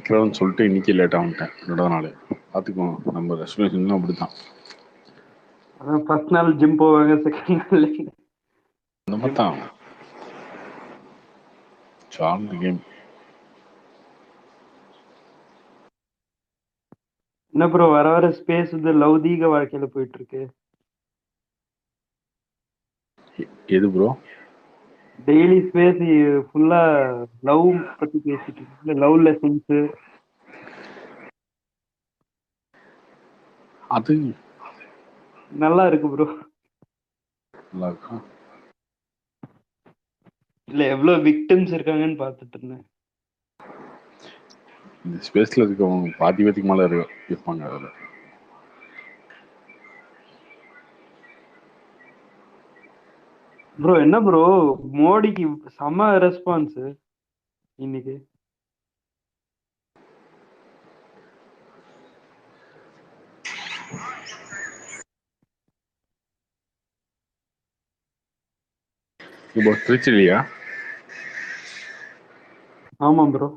வைக்கிறோன்னு சொல்லிட்டு இன்னைக்கு லேட்டாக வந்துட்டேன். 2வது நாள் பார்த்துக்குவோம். நம்ம ரெஸ்பிரேஷன் அப்படித்தான். அதான் ஃபர்ஸ்ட் நாள் ஜிம் போவாங்க, செகண்ட் நாள் அந்த மாதிரி தான் சார்ந்த கேம். என்ன ப்ரோ வர வர ஸ்பேஸ் வந்து லௌதீக வாழ்க்கையில போயிட்டு இருக்கு. எது ப்ரோ? டெய்லி ஸ்பேஸ் ஃபுல்லா லவ் பத்தி பேசிட்டு இருக்கு, லவ் லெசன்ஸ். அது நல்லா இருக்கு ப்ரோ. நல்லா இருக்கா? இல்ல எவ்வளவு விக்டிம்ஸ் இருக்காங்கன்னு பார்த்துட்டு இருந்தேன். இந்த ஸ்பேஸ்ல இருக்கவங்க பாதி பேத்துக்கு மேல இருப்பாங்க அதில். ப்ரோ என்ன ப்ரோ மோடிக்கு செம ரெஸ்பான்ஸ் இன்னைக்கு. இப்போ திருச்சிலையா? ஆமா ப்ரோ.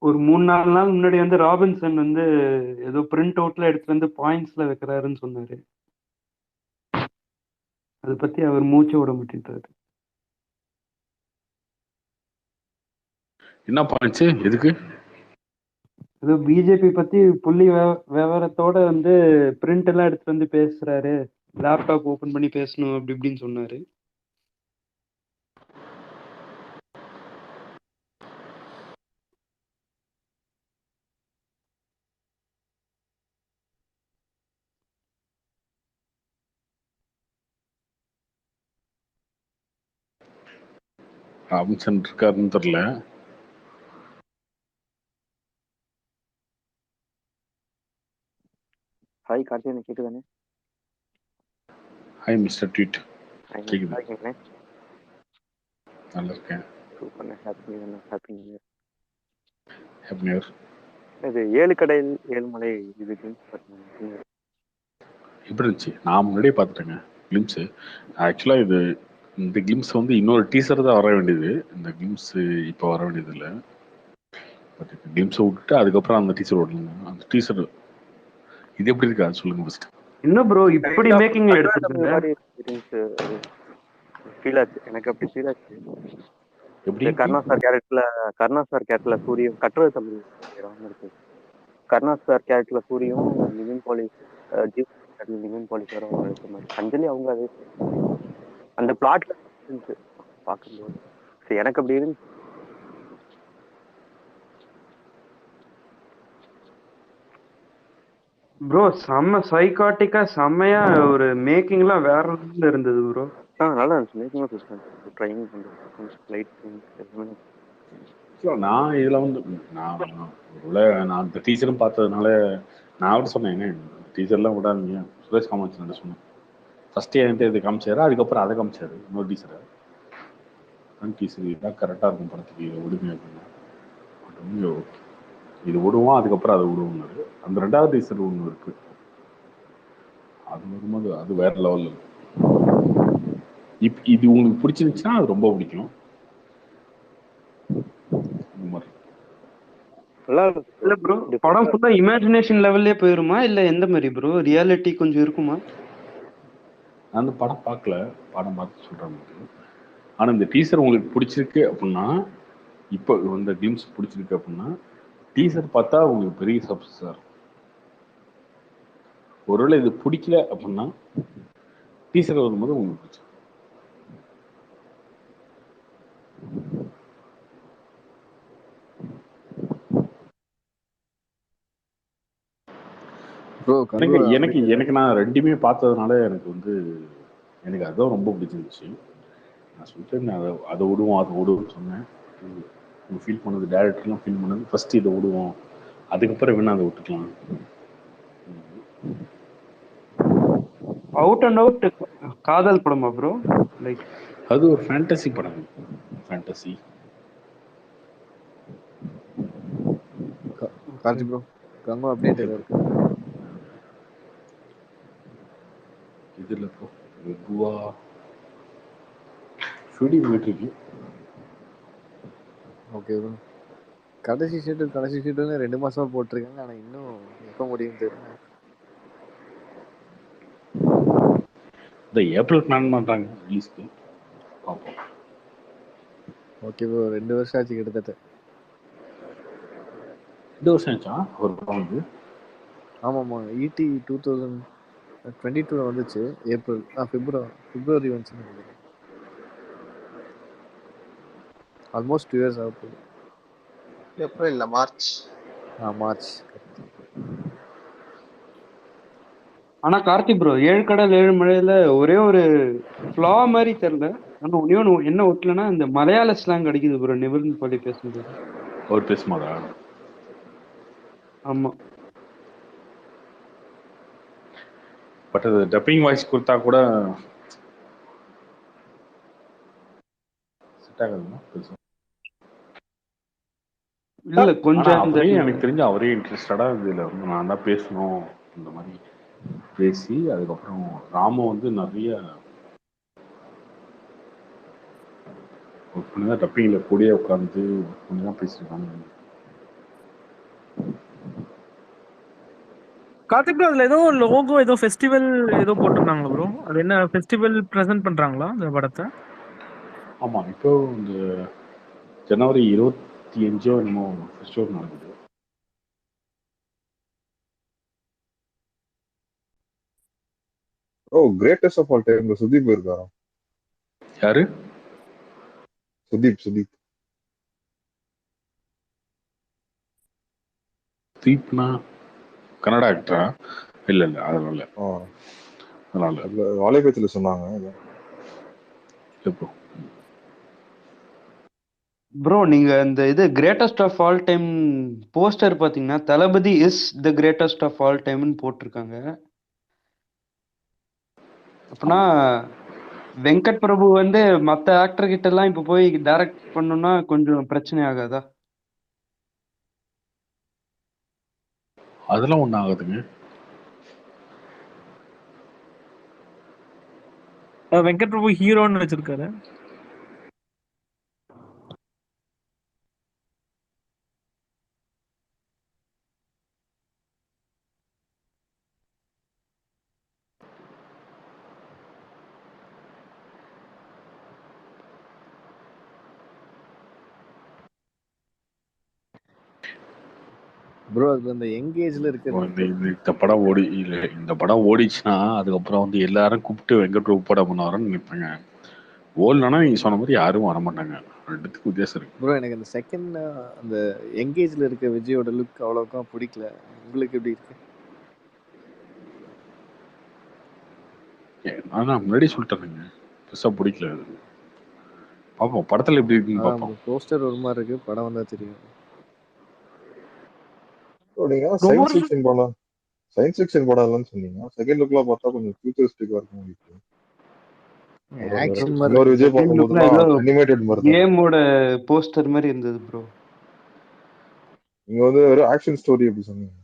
ஒரு 3-4 நாள் முன்னாடி வந்து ராபின்சன் வந்து ஏதோ பிரிண்ட் அவுட்ல எடுத்து வந்து பாயிண்ட்ஸ்ல வைக்கிறாருன்னு சொன்னாரு. அதை பத்தி அவர் மூச்சு விட மாட்டேன்றாரு. என்ன பாயிண்ட்ஸ்? எதுக்கு? ஏதோ பிஜேபி பத்தி புள்ளி விவரத்தோட வந்து பிரிண்ட் எல்லாம் எடுத்து வந்து பேசுறாரு, லேப்டாப் ஓபன் பண்ணி பேசணும் அப்படி இப்படின்னு சொன்னாரு. ராபின்சன் இருக்காருன்னு தெரியல. ஹாய் கார்த்தி, எனக்கு கேக்குதானே? Hi mister tweet. கேக்குது. நல்லா இருக்கேன். Super. Happy new year. Happy new year. Happy new year. இது 7 கடையில் 7 மலை இது எப்படி இருந்துச்சு? நான் முன்னாடியே பார்த்துட்டேங்க கிளிம்ஸு. ஆக்சுவலாக இது இந்த கிளிம்ஸ் வந்து இன்னொரு டீசர் தான் வர வேண்டியது. இந்த கிளிம்ஸ் இப்போ வர வேண்டியது இல்லை. பட் கிளிம்ஸை விட்டுட்டு அதுக்கப்புறம் அந்த டீசர் ஓடணுங்க. அந்த டீசர் இது எப்படி இருக்கா சொல்லுங்க ஃபர்ஸ்ட். என்ன ப்ரோ இப்படி மேக்கிங்ல எடுத்துட்டு ஃபீல் ஆச்சு எனக்கு. அப்படி ஃபீல் ஆச்சு. எப்படி? கருணா சார் கேரக்டர்ல சூரியும் கட்டுரை தமிழ் இருக்கு. கருணா சார் கேரக்டர்ல சூரியும் நிவின் பாலி நிவின் பாலிசாரும் இருக்க மாதிரி. அஞ்சலி அவங்க அதே அந்த பிளாட்ல இருந்துச்சு பார்க்கும்போது. சரி எனக்கு அப்படி இருந்து. ப்ரோ செம்ம சைக்காட்டிக்கா செம்மையா ஒரு மேக்கிங்லாம் வேற லெவல்ல இருந்தது ப்ரோ. நல்லா இருந்துச்சு. மேக்கிங்லாம் சூப்பரா இருந்துச்சு. ட்ரைனிங் பண்றது லைட் எல்லாமே. நான் இதில் வந்து நான் இந்த டீச்சரும் பார்த்ததுனால நான் அவர்கிட்ட சொன்னேன், டீச்சர்லாம் விடாதீங்க. சுரேஷ் காமாட்சி சொன்னேன். ஃபர்ஸ்ட் என்கிட்ட இது காமிச்சாரு, அதுக்கப்புறம் அதை காமிச்சாரு இன்னொரு டீச்சரை. டீச்சர் இதுதான் கரெக்டாக இருக்கும் படத்துக்கு, இதை விடுங்க அப்படின்னு. இது விடுவோம், அதுக்கப்புறம் அதை விடுவோம்னாரு. அந்த 2வது டீச்சர் ஒன்று இருக்கு, அது வரும்போது அது வேற லெவலில் இருக்கும். இது உங்களுக்கு பிடிச்சிருந்துச்சுன்னா அது ரொம்ப பிடிக்கும். இல்ல ப்ரோ படம் ஃபுல்லா இமேஜினேஷன் லெவல்லே போயிருமா இல்ல எந்த மாதிரி ப்ரோ? ரியாலிட்டி கொஞ்சம் இருக்குமா? அந்த படம் பார்க்கல, படம் பார்த்து சொல்றேன். ஆனா இந்த டீசர் உங்களுக்கு பிடிச்சிருக்கு அப்படின்னா, இப்போ இந்த கிளிம்ஸ் பிடிச்சிருக்கு அப்படின்னா டீசர் பார்த்தா உங்களுக்கு பெரிய சக்சஸா இருக்கும். ஒருவேளை இது பிடிக்கல அப்படின்னா டீசர் வரும்போது உங்களுக்கு பிடிச்ச எனக்கு நான் 2மே பார்த்ததுனால எனக்கு அதுதான் ரொம்ப பிடிச்சிருந்துச்சு. நான் சொல்லிட்டு அதை விடுவோம் சொன்னேன். ஃபீல் பண்ணது டைரக்டர்லாம் ஃபீல் பண்ணது ஃபர்ஸ்ட் இதை விடுவோம், அதுக்கப்புறம் வேணா அதை விட்டுக்கலாம். அவுட் அண்ட் அவுட் காதல் படமா ப்ரோ? லைக் அது ஒரு ஃபேண்டசி படம். ஃபேண்டசி. கார்த்தி ப்ரோ கங்கோ அப்டேட் ஏதாவது இருக்கு? இதில் இப்போ வெகுவா ஷூட்டிங் போயிட்டுருக்கு. Okay bro. கடைசி ஷெட்யூல் 2 மாசமா போட்டிருக்காங்க. ஆனால் இன்னும் எப்போ முடியும் தெரியல. இந்த ஏப்ரல் பிளான் பண்ணுறாங்க ரிலீஸ்க்கு. பார்ப்போம். Okay bro. 2 வருஷம் ஆச்சு கிட்டத்தட்ட. 2 வருஷம் ஆச்சா ஒரு படம் வந்து? ஆமாம்மா. ஈடி 2022 வந்துச்சு. ஏப்ரல் பிப்ரவரி வந்துச்சுன்னு நினைக்கிறேன். ஆல்மோஸ்ட் 2 இயர்ஸ் ஆக போகுது. ஏப்ரல் இல்ல மார்ச். மார்ச். ஆனா கார்த்தி ப்ரோ 7 கடல் 7 மழையில ஒரே ஒரு ஃப்ளா மாதிரி தெரியல. ஆனா ஒண்ணு என்ன ஒட்டலன்னா இந்த மலையாள ஸ்லாங் அடிக்குது ப்ரோ நிவின் பாலி பேசும்போது. அவர் பேசுமாதா? ஆமா. பட் அது டப்பிங் வாய்ஸ் கொடுத்தா கூட செட் ஆகாதுன்னா பெருசா. இல்ல கொஞ்சம் அந்த அவரே எனக்கு தெரிஞ்சு அவரே இன்ட்ரெஸ்டடா இதுல வந்து நான் தான் பேசணும் இந்த மாதிரி பேசி அதுக்கப்புறம் ராமு வந்து நிறைய ஒர்க் பண்ணி தான் டப்பிங்ல கூடயே உட்காந்து ஒர்க் பண்ணி தான் பேசியிருக்காங்க. கார்த்திக் ப்ரோ அதுல ஏதோ லோகோ ஏதோ ஃபெஸ்டிவல் ஏதோ போட்டிருந்தாங்களா ப்ரோ? அது என்ன ஃபெஸ்டிவல் பிரசன்ட் பண்றாங்களா இந்த படத்தை? ஆமா, இப்போ இந்த ஜனவரி 25 என்னமோ ஃபெஸ்டிவல் நடக்குது. ஓ greatest of all time Sudeep இருக்காரா? யாரு? சுதீப் தீப்னா கன்னடா ஆக்டரா? இல்ல அதனால வாழைப்பேச்சில சொன்னாங்க. இப்போ ப்ரோ நீங்க இந்த இது greatest of all time poster பாத்தீங்கன்னா Thalapathy is the greatest of all டைம்னு போட்டிருக்காங்க. அப்படின்னா வெங்கட் பிரபு வந்து மத்த ஆக்டர் கிட்ட எல்லாம் இப்ப போய் டைரக்ட் பண்ணணும்னா கொஞ்சம் பிரச்சனை ஆகாதா? அதெல்லாம் ஒன்றும் ஆகுதுங்க. வெங்கட் பிரபு ஹீரோன்னு வச்சிருக்காரு. ப்ரோ அதுல இந்த எங்கேஜ்ல இருக்கிறது இந்த படம் ஓடிச்சுன்னா அதுக்கப்புறம் வந்து எல்லாரும் கூப்பிட்டு வெங்கட் பிரபு படம் பண்ணுவாருன்னு நினைப்பாங்க. ஓடலன்னா நீங்க சொன்ன மாதிரி யாரும் வரமாட்டாங்க. ரெண்டுத்துக்கு வித்தியாசம் இருக்கு. ப்ரோ எனக்கு அந்த செகண்ட் அந்த எங்கேஜ்ல இருக்க விஜயோட லுக் அவ்வளோக்கா பிடிக்கல. உங்களுக்கு எப்படி இருக்கு? அதான் முன்னாடி சொல்லிட்டேங்க, பெருசா பிடிக்கல. அது பார்ப்போம் படத்துல எப்படி இருக்குன்னு பார்ப்போம். போஸ்டர் ஒரு மாதிரி இருக்கு, படம் வந்தா தெரியும். நீங்க சயின்ஸ் ஃபிக்ஷன் படம் சொன்னீங்க. செகண்ட் லுக்லாம் பார்த்தா கொஞ்சம் ஃபியூச்சரிஸ்டிக்கா இருக்கும். இன்னொரு விஜய் பார்க்கும்போது அனிமேட்டட் மாதிரி கேமோட போஸ்டர் மாதிரி இருந்தது ப்ரோ. நீங்க வந்து ஒரு ஆக்ஷன் ஸ்டோரி எப்படி சொன்னீங்க?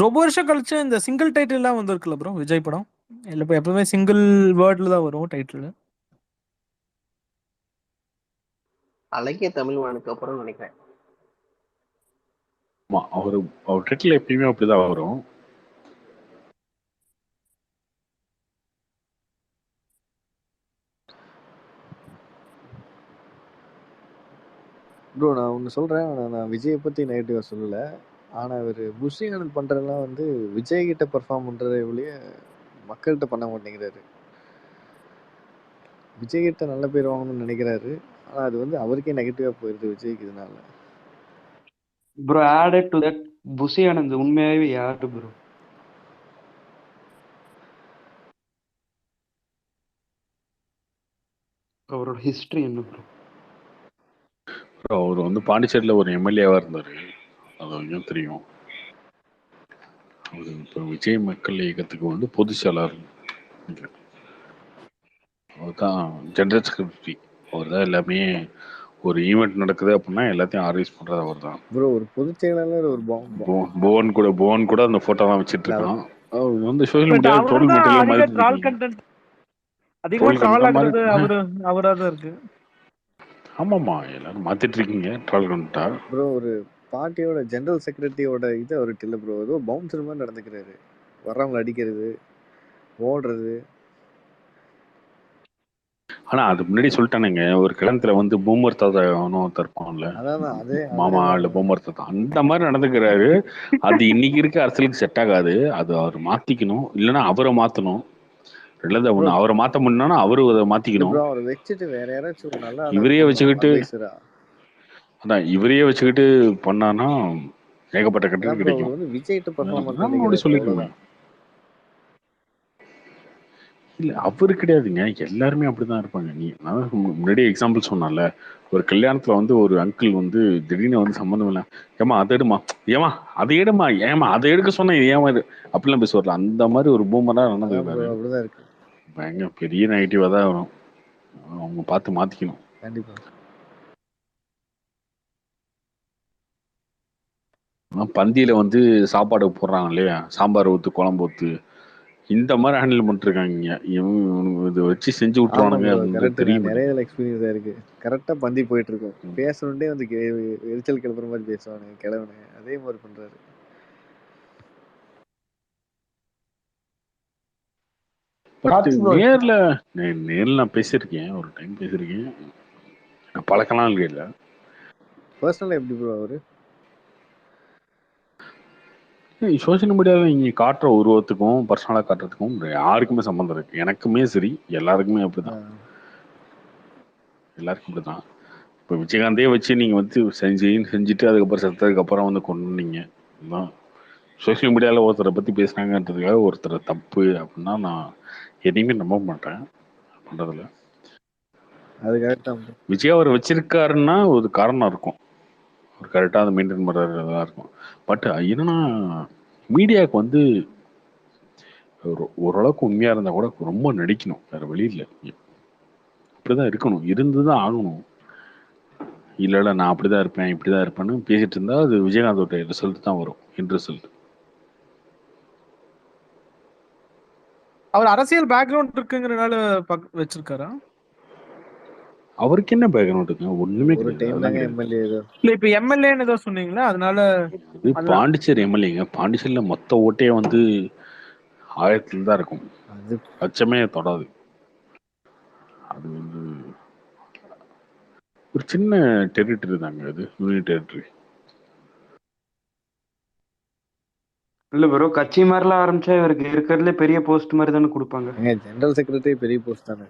ரொம்ப வருஷம் கழிச்சு இந்த சிங்கிள் டைட்டில் எல்லாம் வந்திருக்குல்ல ப்ரோ விஜய் படம்? இல்ல இப்போ எப்பவுமே சிங்கிள் வேர்ட்ல தான் வரும் டைட்டில். அழகிய தமிழ்வானுக்கு அப்புறம் நினைக்கிறேன். ஆமா, அவர் டைட்டில் எப்பயுமே அப்படிதான் வரும். ப்ரோ நான் ஒன்று சொல்கிறேன். நான் விஜயை பற்றி நெகட்டிவாக சொல்லலை. ஆனால் இவர் புஷி ஆனந்த் பண்ணுறதெல்லாம் வந்து விஜய்கிட்ட பர்ஃபார்ம் பண்ணுறதை ஒழிய மக்கள்கிட்ட பண்ண மாட்டேங்கிறாரு. விஜய்கிட்ட நல்ல பேர் வாங்கணும்னு நினைக்கிறாரு. ஆனால் அது வந்து அவருக்கே நெகட்டிவாக போயிடுது விஜய்க்கு இதனால. Bro added to that Bussy Anand உண்மையாகவே யாரு ப்ரோ? அவரோட ஹிஸ்டரி என்ன ப்ரோ? அவர் வந்து பாண்டிச்சேரியில் ஒரு எம்எல்ஏவா இருந்தாரு, அது கொஞ்சம் தெரியும். அவர் இப்போ விஜய் மக்கள் இயக்கத்துக்கு வந்து பொதுச் செயலாளர். அவர்தான் ஜென்ரல் செக்ரட்டரி. அவர் தான் எல்லாமே. ஒரு ஈவெண்ட் நடக்குது அப்படின்னா எல்லாத்தையும் ஆர்கனைஸ் பண்றது அவர் தான். ப்ரோ ஒரு பொதுச் செயலாளர் ஒரு புவன் கூட அந்த போட்டோலாம் வச்சிட்டு இருக்கான். அவர் வந்து சோஷியல் பட் மீடியா ட்ரோல் அவர்தான் மெட்டீரியல் அதிக மாதிரி ட்ரால் இருக்கீங்க. கண்டென்ட் அதிகமா ட்ரோல் ட்ரால் கண்டென்ட் ஆகுறது மாதிரி அவரா தான் இருக்கு. ஆமாம்மா, எல்லாரும் மாத்திட்டு இருக்கீங்க ட்ரோல் கண்டா. ப்ரோ ஒரு பார்ட்டியோட ஜெனரல் செக்ரட்டரியோட இது அவர்கிட்ட இல்லை ப்ரோ. ஏதோ பவுன்சர் மாதிரி நடந்துக்கிறாரு. வர்றவங்களை அடிக்கிறது, ஓடுறது. ஆனா அது முன்னாடி சொல்லிட்டானுங்க, ஒரு கிளத்துல வந்து பூமர் தாத்தா இருப்பான்ல, அதான் அதே மாமா இல்ல பூமர் தாத்தா, அந்த மாதிரி நடந்துக்கிறாரு. அது இன்னைக்கு இருக்க அரசியலுக்கு செட் ஆகாது. அது அவர் மாத்திக்கணும், இல்லைன்னா அவரை மாத்தணும். ரெண்டாவது ஒண்ணு, அவரை மாத்த முடியும்னா அவரு அதை மாத்திக்கணும். ப்ரோ அவரை வச்சுட்டு வேற யாராச்சும் ஒரு நல்ல இவரையே வச்சுக்கிட்டு அட்வைசரா அதான் இவரையே வச்சுக்கிட்டு பண்ணானா ஏகப்பட்ட கட்டணம் ப்ரோ கிடைக்கும். அவர் வந்து விஜய்கிட்ட பர்ஃபார்ம் அப்படி பண்றது சொல்லிக்கோங்க. இல்ல அவரு கிடையாதுங்க, எல்லாருமே அப்படிதான் இருப்பாங்க. நீ நான் முன்னாடியே எக்ஸாம்பிள் சொன்னால, ஒரு கல்யாணத்துல வந்து ஒரு அங்கிள் வந்து திடீர்னு வந்து சம்மந்தம் இல்லை, ஏமா அதை எடுமா, ஏமா அதை எடுமா, ஏமா அதை எடுக்க சொன்ன ஏமா இது அப்படிலாம் பேசுவார்ல, அந்த மாதிரி ஒரு பூமரா நடந்துக்கிறாரு. அப்படிதான் இருக்கு. பயங்கர பெரிய நெகட்டிவா தான் வரும். அவங்க பார்த்து மாத்திக்கணும். கண்டிப்பா. பந்தியில வந்து சாப்பாடு போடுறாங்க இல்லையா, சாம்பார் ஊத்து குழம்பு ஊத்து, இந்த மாதிரி ஹேண்டில் பண்ணிருக்காங்க. இதை வச்சு செஞ்சு விட்டுருவானுங்க. தெரியும், நிறைய எக்ஸ்பீரியன்ஸா இருக்கு. கரெக்டா பந்தி போயிட்டு இருக்கும், பேசணுண்டே வந்து எரிச்சல் கிளப்புற மாதிரி பேசுவானுங்க கிளவுனு. அதே மாதிரி பண்றாரு. நேர்ல நான் பேசியிருக்கேன், ஒரு டைம் பேசியிருக்கேன். பழக்கலாம் இல்ல. பர்சனலா எப்படி ப்ரோ அவரு? சோசியல் மீடியாவில் நீங்க காட்டுற உருவத்துக்கும் பர்சனலா காட்டுறதுக்கும் யாருக்குமே சம்மந்தம் இருக்கு. எனக்குமே சரி, எல்லாருக்குமே அப்படிதான். எல்லாருக்கும் அப்படிதான். இப்போ விஜயகாந்தே வச்சு நீங்க வந்து செஞ்சுட்டு அதுக்கப்புறம் செத்ததுக்கு அப்புறம் வந்து கொண்டுனீங்க. சோசியல் மீடியாவில் ஒருத்தரை பத்தி பேசுனாங்கன்றதுக்காக ஒருத்தரை தப்பு அப்படின்னா நான் எதையுமே நம்ப மாட்டேன் பண்றதுல. அது கரெக்டா விஜய் அவர் வச்சிருக்காருன்னா ஒரு காரணம் இருக்கும், ஒரு கரெக்டாக அதை மெயின்டைன் பண்ணுறதா இருக்கும். பட் என்னன்னா மீடியாவுக்கு வந்து ஓரளவுக்கு உண்மையா இருந்தா கூட ரொம்ப நடிக்கணும், வேற வழி இல்லை. அப்படிதான் இருக்கணும், இருந்துதான் ஆகணும். இல்ல நான் அப்படிதான் இருப்பேன் இப்படிதான் இருப்பேன்னு பேசிட்டு இருந்தா அது விஜயகாந்தோட ரிசல்ட் தான் வரும், என் ரிசல்ட். அவர் அரசியல் பேக்ரவுண்ட் இருக்குங்கிறனால வச்சிருக்காரா? அவருக்கு என்ன பேக்ரவுண்ட் இருக்கு? ஒண்ணுமே கிடையாது. இல்ல இப்ப எம்எல்ஏன்னு ஏதோ சொன்னீங்களா, அதனால பாண்டிச்சேரி எம்எல்ஏங்க. பாண்டிச்சேரியில மொத்த ஓட்டே வந்து 1000 தான் இருக்கும், லட்சமே தொடாது. அது வந்து ஒரு சின்ன டெரிட்டரி தாங்க, அது யூனியன் டெரிட்டரி. இல்ல ப்ரோ, கட்சி மாதிரிலாம் ஆரம்பிச்சா இவருக்கு இருக்கிறதுல பெரிய போஸ்ட் மாதிரி தானே கொடுப்பாங்க. ஜெனரல் செக்ரட்டரி பெரிய போஸ்ட் தானே.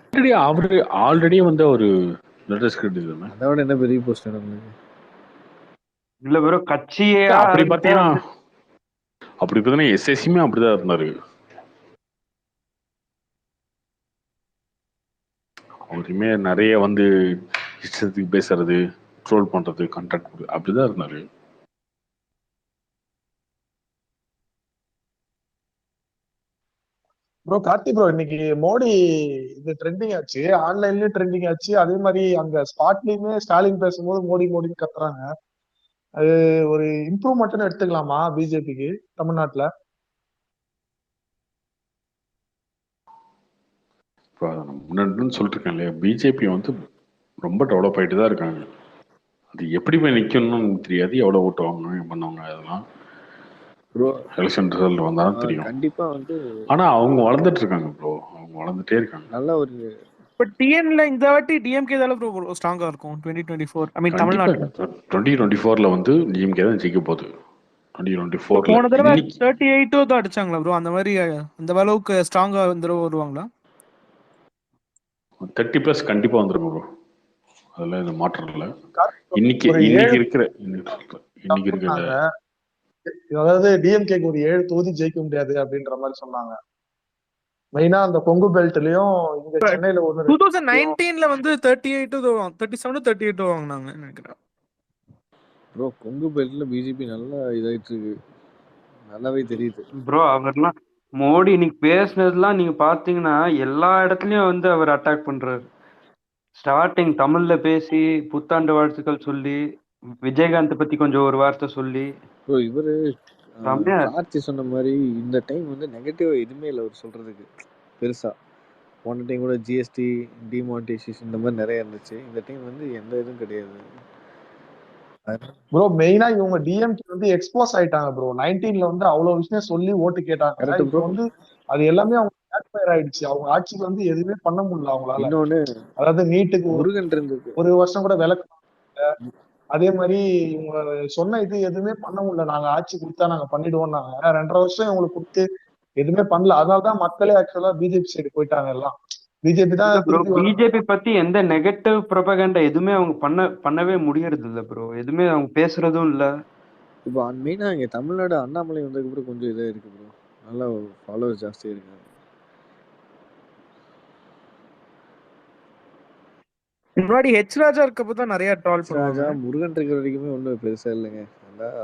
அவரு ஆல்ரெடி வந்து ஒரு ஜெனரல் செக்ரட்டரி தானே. அதோட என்ன பெரிய போஸ்ட் உங்களுக்கு? இல்ல ப்ரோ, கட்சியே அப்படி பார்த்தீங்கன்னா எஸ்எஸ்சியுமே அப்படிதான் இருந்தாரு. அவருமே நிறைய வந்து இஷ்டத்துக்கு பேசுறது, ட்ரோல் பண்றது, கண்டென்ட் அப்படிதான் இருந்தாரு. ப்ரோ கார்த்தி ப்ரோ, இன்னைக்கு மோடி இது ட்ரெண்டிங் ஆச்சு, ஆன்லைன்லயும் ட்ரெண்டிங் ஆச்சு, அதே மாதிரி அங்க ஸ்பாட்லயுமே ஸ்டாலின் பேசும்போது மோடி மோடின்னு கத்துறாங்க. அது ஒரு இம்ப்ரூவ்மெண்ட்னு எடுத்துக்கலாமா பிஜேபிக்கு தமிழ்நாட்டுல? முன்னாடி சொல்லிட்டு இருக்கேன் இல்லையா, பிஜேபி வந்து ரொம்ப டெவலப் ஆயிட்டு தான் இருக்காங்க. அது எப்படி போய் நிக்கணும்னு தெரியாது, எவ்வளவு ஓட்டு வாங்கணும் பண்ணுவாங்க, அதெல்லாம் எலெக்ஷன் ரிசல்ட் வந்தாலும் தெரியும். கண்டிப்பா வந்து ஆனா அவங்க வளர்ந்துட்டு இருக்காங்க ப்ரோ, அவங்க வளர்ந்துட்டே இருக்காங்க. நல்ல ஒரு பட் டிஎன்ல இந்த வாட்டி டிஎம்கே தான் ப்ரோ ஸ்ட்ராங்கா இருக்கும் 2024. ஐ மீன் தமிழ்நாட்டுல 2024ல வந்து டிஎம்கே தான் ஜெயிக்க போகுது. 2024ல போன தடவை 38 தான் அடிச்சாங்களா ப்ரோ? அந்த மாதிரி அந்த அளவுக்கு ஸ்ட்ராங்கா இந்த தடவை வருவாங்களா? 30+ கண்டிப்பா வந்துருங்க ப்ரோ, அதெல்லாம் இந்த மாற்றம் இல்லை. இன்னைக்கு இருக்கிற அதாவது டிஎம்கேக்கு ஒரு 7 தொகுதி ஜெயிக்க முடியாது அப்படின்ற மாதிரி சொன்னாங்க. மெயினா அந்த கொங்கு பெல்ட்லயும் இங்க சென்னையில 2019ல வந்து 37 வாங்கினாங்க நினைக்கிறேன் ப்ரோ. கொங்கு பெல்ட்ல பிஜேபி நல்லா இதாயிட்டு இருக்கு, நல்லாவே தெரியுது ப்ரோ. அவர்லாம் மோடி இன்னைக்கு பேசுனதுலாம் நீங்க பாத்தீங்கன்னா எல்லா இடத்துலயும் வந்து அவர் அட்டாக் பண்றாரு. ஸ்டார்டிங் தமிழ்ல பேசி புத்தாண்டு வாழ்த்துக்கள் சொல்லி விஜயகாந்த் பத்தி கொஞ்சம் ஒரு வார்த்தை சொல்லி ப்ரோ இவரு செம்மையா இருக்கு. கார்த்தி சொன்ன மாதிரி இந்த டைம் வந்து நெகட்டிவ் எதுவுமே இல்லை அவர் சொல்றதுக்கு பெருசா. போன டைம் கூட ஜிஎஸ்டி டிமானிட்டைசேஷன் இந்த மாதிரி நிறைய இருந்துச்சு. இந்த டைம் வந்து எந்த இதுவும் கிடையாது. ப்ரோ மெயினா இவங்க டிஎம்கே வந்து எக்ஸ்போஸ் ஆயிட்டாங்க ப்ரோ. 19ல வந்து அவ்வளவு விஷயம் சொல்லி ஓட்டு கேட்டாங்க. கரெக்ட் இப்போ ப்ரோ. வந்து அது எல்லாமே அவங்க பேக்ஃபயர் ஆயிடுச்சு. அவங்க ஆட்சிக்கு வந்து எதுவுமே பண்ண முடியல அவங்களால. இன்னொன்னு அதாவது நீட்டுக்கு முருகன் இருந்தது. ஒரு வருஷம் கூட விலக்கு. அதே மாதிரி இவங்க சொன்ன இது எதுவுமே பண்ண முடியல. நாங்க ஆட்சி கொடுத்தா நாங்க பண்ணிடுவோம்னாங்க. 2.5 வருஷம் இவங்களுக்கு கொடுத்து எதுவுமே பண்ணல. அதனாலதான் மக்களே ஆக்சுவலா பிஜேபி சைடு போயிட்டாங்க எல்லாம். பிஜேபி தான் ப்ரோ திருப்பி வர பிஜேபி பத்தி எந்த நெகட்டிவ் ப்ரொபகண்டா எதுவுமே அவங்க பண்ணவே முடியறது இல்ல ப்ரோ. எதுவுமே அவங்க பேசுறதும் இல்ல. இப்போ மெயினா இங்க தமிழ்நாடு அண்ணாமலை வந்ததுக்கு அப்புறம் கொஞ்சம் இதா இருக்கு ப்ரோ. நல்லா ஃபாலோவர்ஸ் ஜாஸ்தி இருக்கு. முன்னாடி ஹெச் ராஜா இருக்கப்போ தான் நிறைய ட்ரால் ராஜா பண்ணுவாங்க. முருகன் இருக்கிற வரைக்குமே ஒன்றும் பெருசா இல்லைங்க.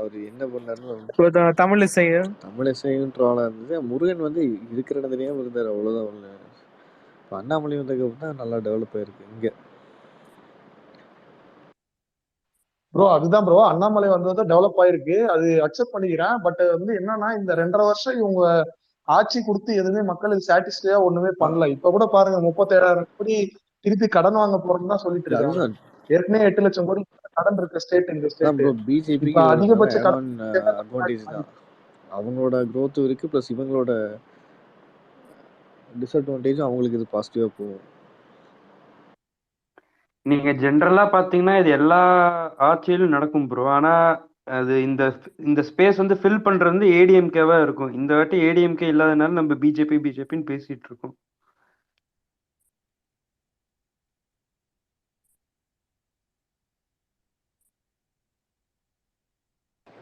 அவர் என்ன பண்ணாருன்னு இப்போ தமிழ் இசை தமிழ் இசையும் ட்ராலா இருந்தது. முருகன் வந்து இருக்கிற இடத்துலயே இருந்தார், அவ்வளவுதான் உள்ள. இப்போ அண்ணாமலை வந்ததுக்கு அப்புறம் தான் நல்லா டெவலப் ஆயிருக்கு இங்க. ப்ரோ அதுதான் ப்ரோ அண்ணாமலை வந்தது டெவலப் ஆயிருக்கு. அது அக்செப்ட் பண்ணிக்கிறேன். பட் வந்து என்னன்னா இந்த 2.5 வருஷம் இவங்க ஆட்சி கொடுத்து எதுவுமே மக்களுக்கு சாட்டிஸ்ஃபையா ஒண்ணுமே பண்ணல. இப்ப கூட பாருங்க 37,000 கோடி திருப்பி கடன் வாங்க போறோம்னு தான் சொல்லிட்டு இருக்காங்க. அதுதான் ஏற்கனவே 8 லட்சம் கோடி கடன் இருக்க ஸ்டேட் இந்த அதான் ஸ்டேட். ப்ரோ இப்ப பிஜேபிக்கு அதிகபட்ச கடன் அட்வான்டேஜ் தான். அவங்களோட growth இருக்கு, ப்ளஸ் இவங்களோட டிஸ்அட்வான்டேஜும் அவங்களுக்கு இது பாசிட்டிவா போகும். நீங்க ஜென்ரலா பாத்தீங்கன்னா இது எல்லா ஆட்சியிலும் நடக்கும் ப்ரோ. ஆனா அது இந்த இந்த ஸ்பேஸ் வந்து ஃபில் பண்றது வந்து ஏடிஎம்கேவா இருக்கும். இந்த வாட்டி ஏடிஎம்கே இல்லாதனால நம்ம பிஜேபின்னு பேசிட்டு இருக்கோம்.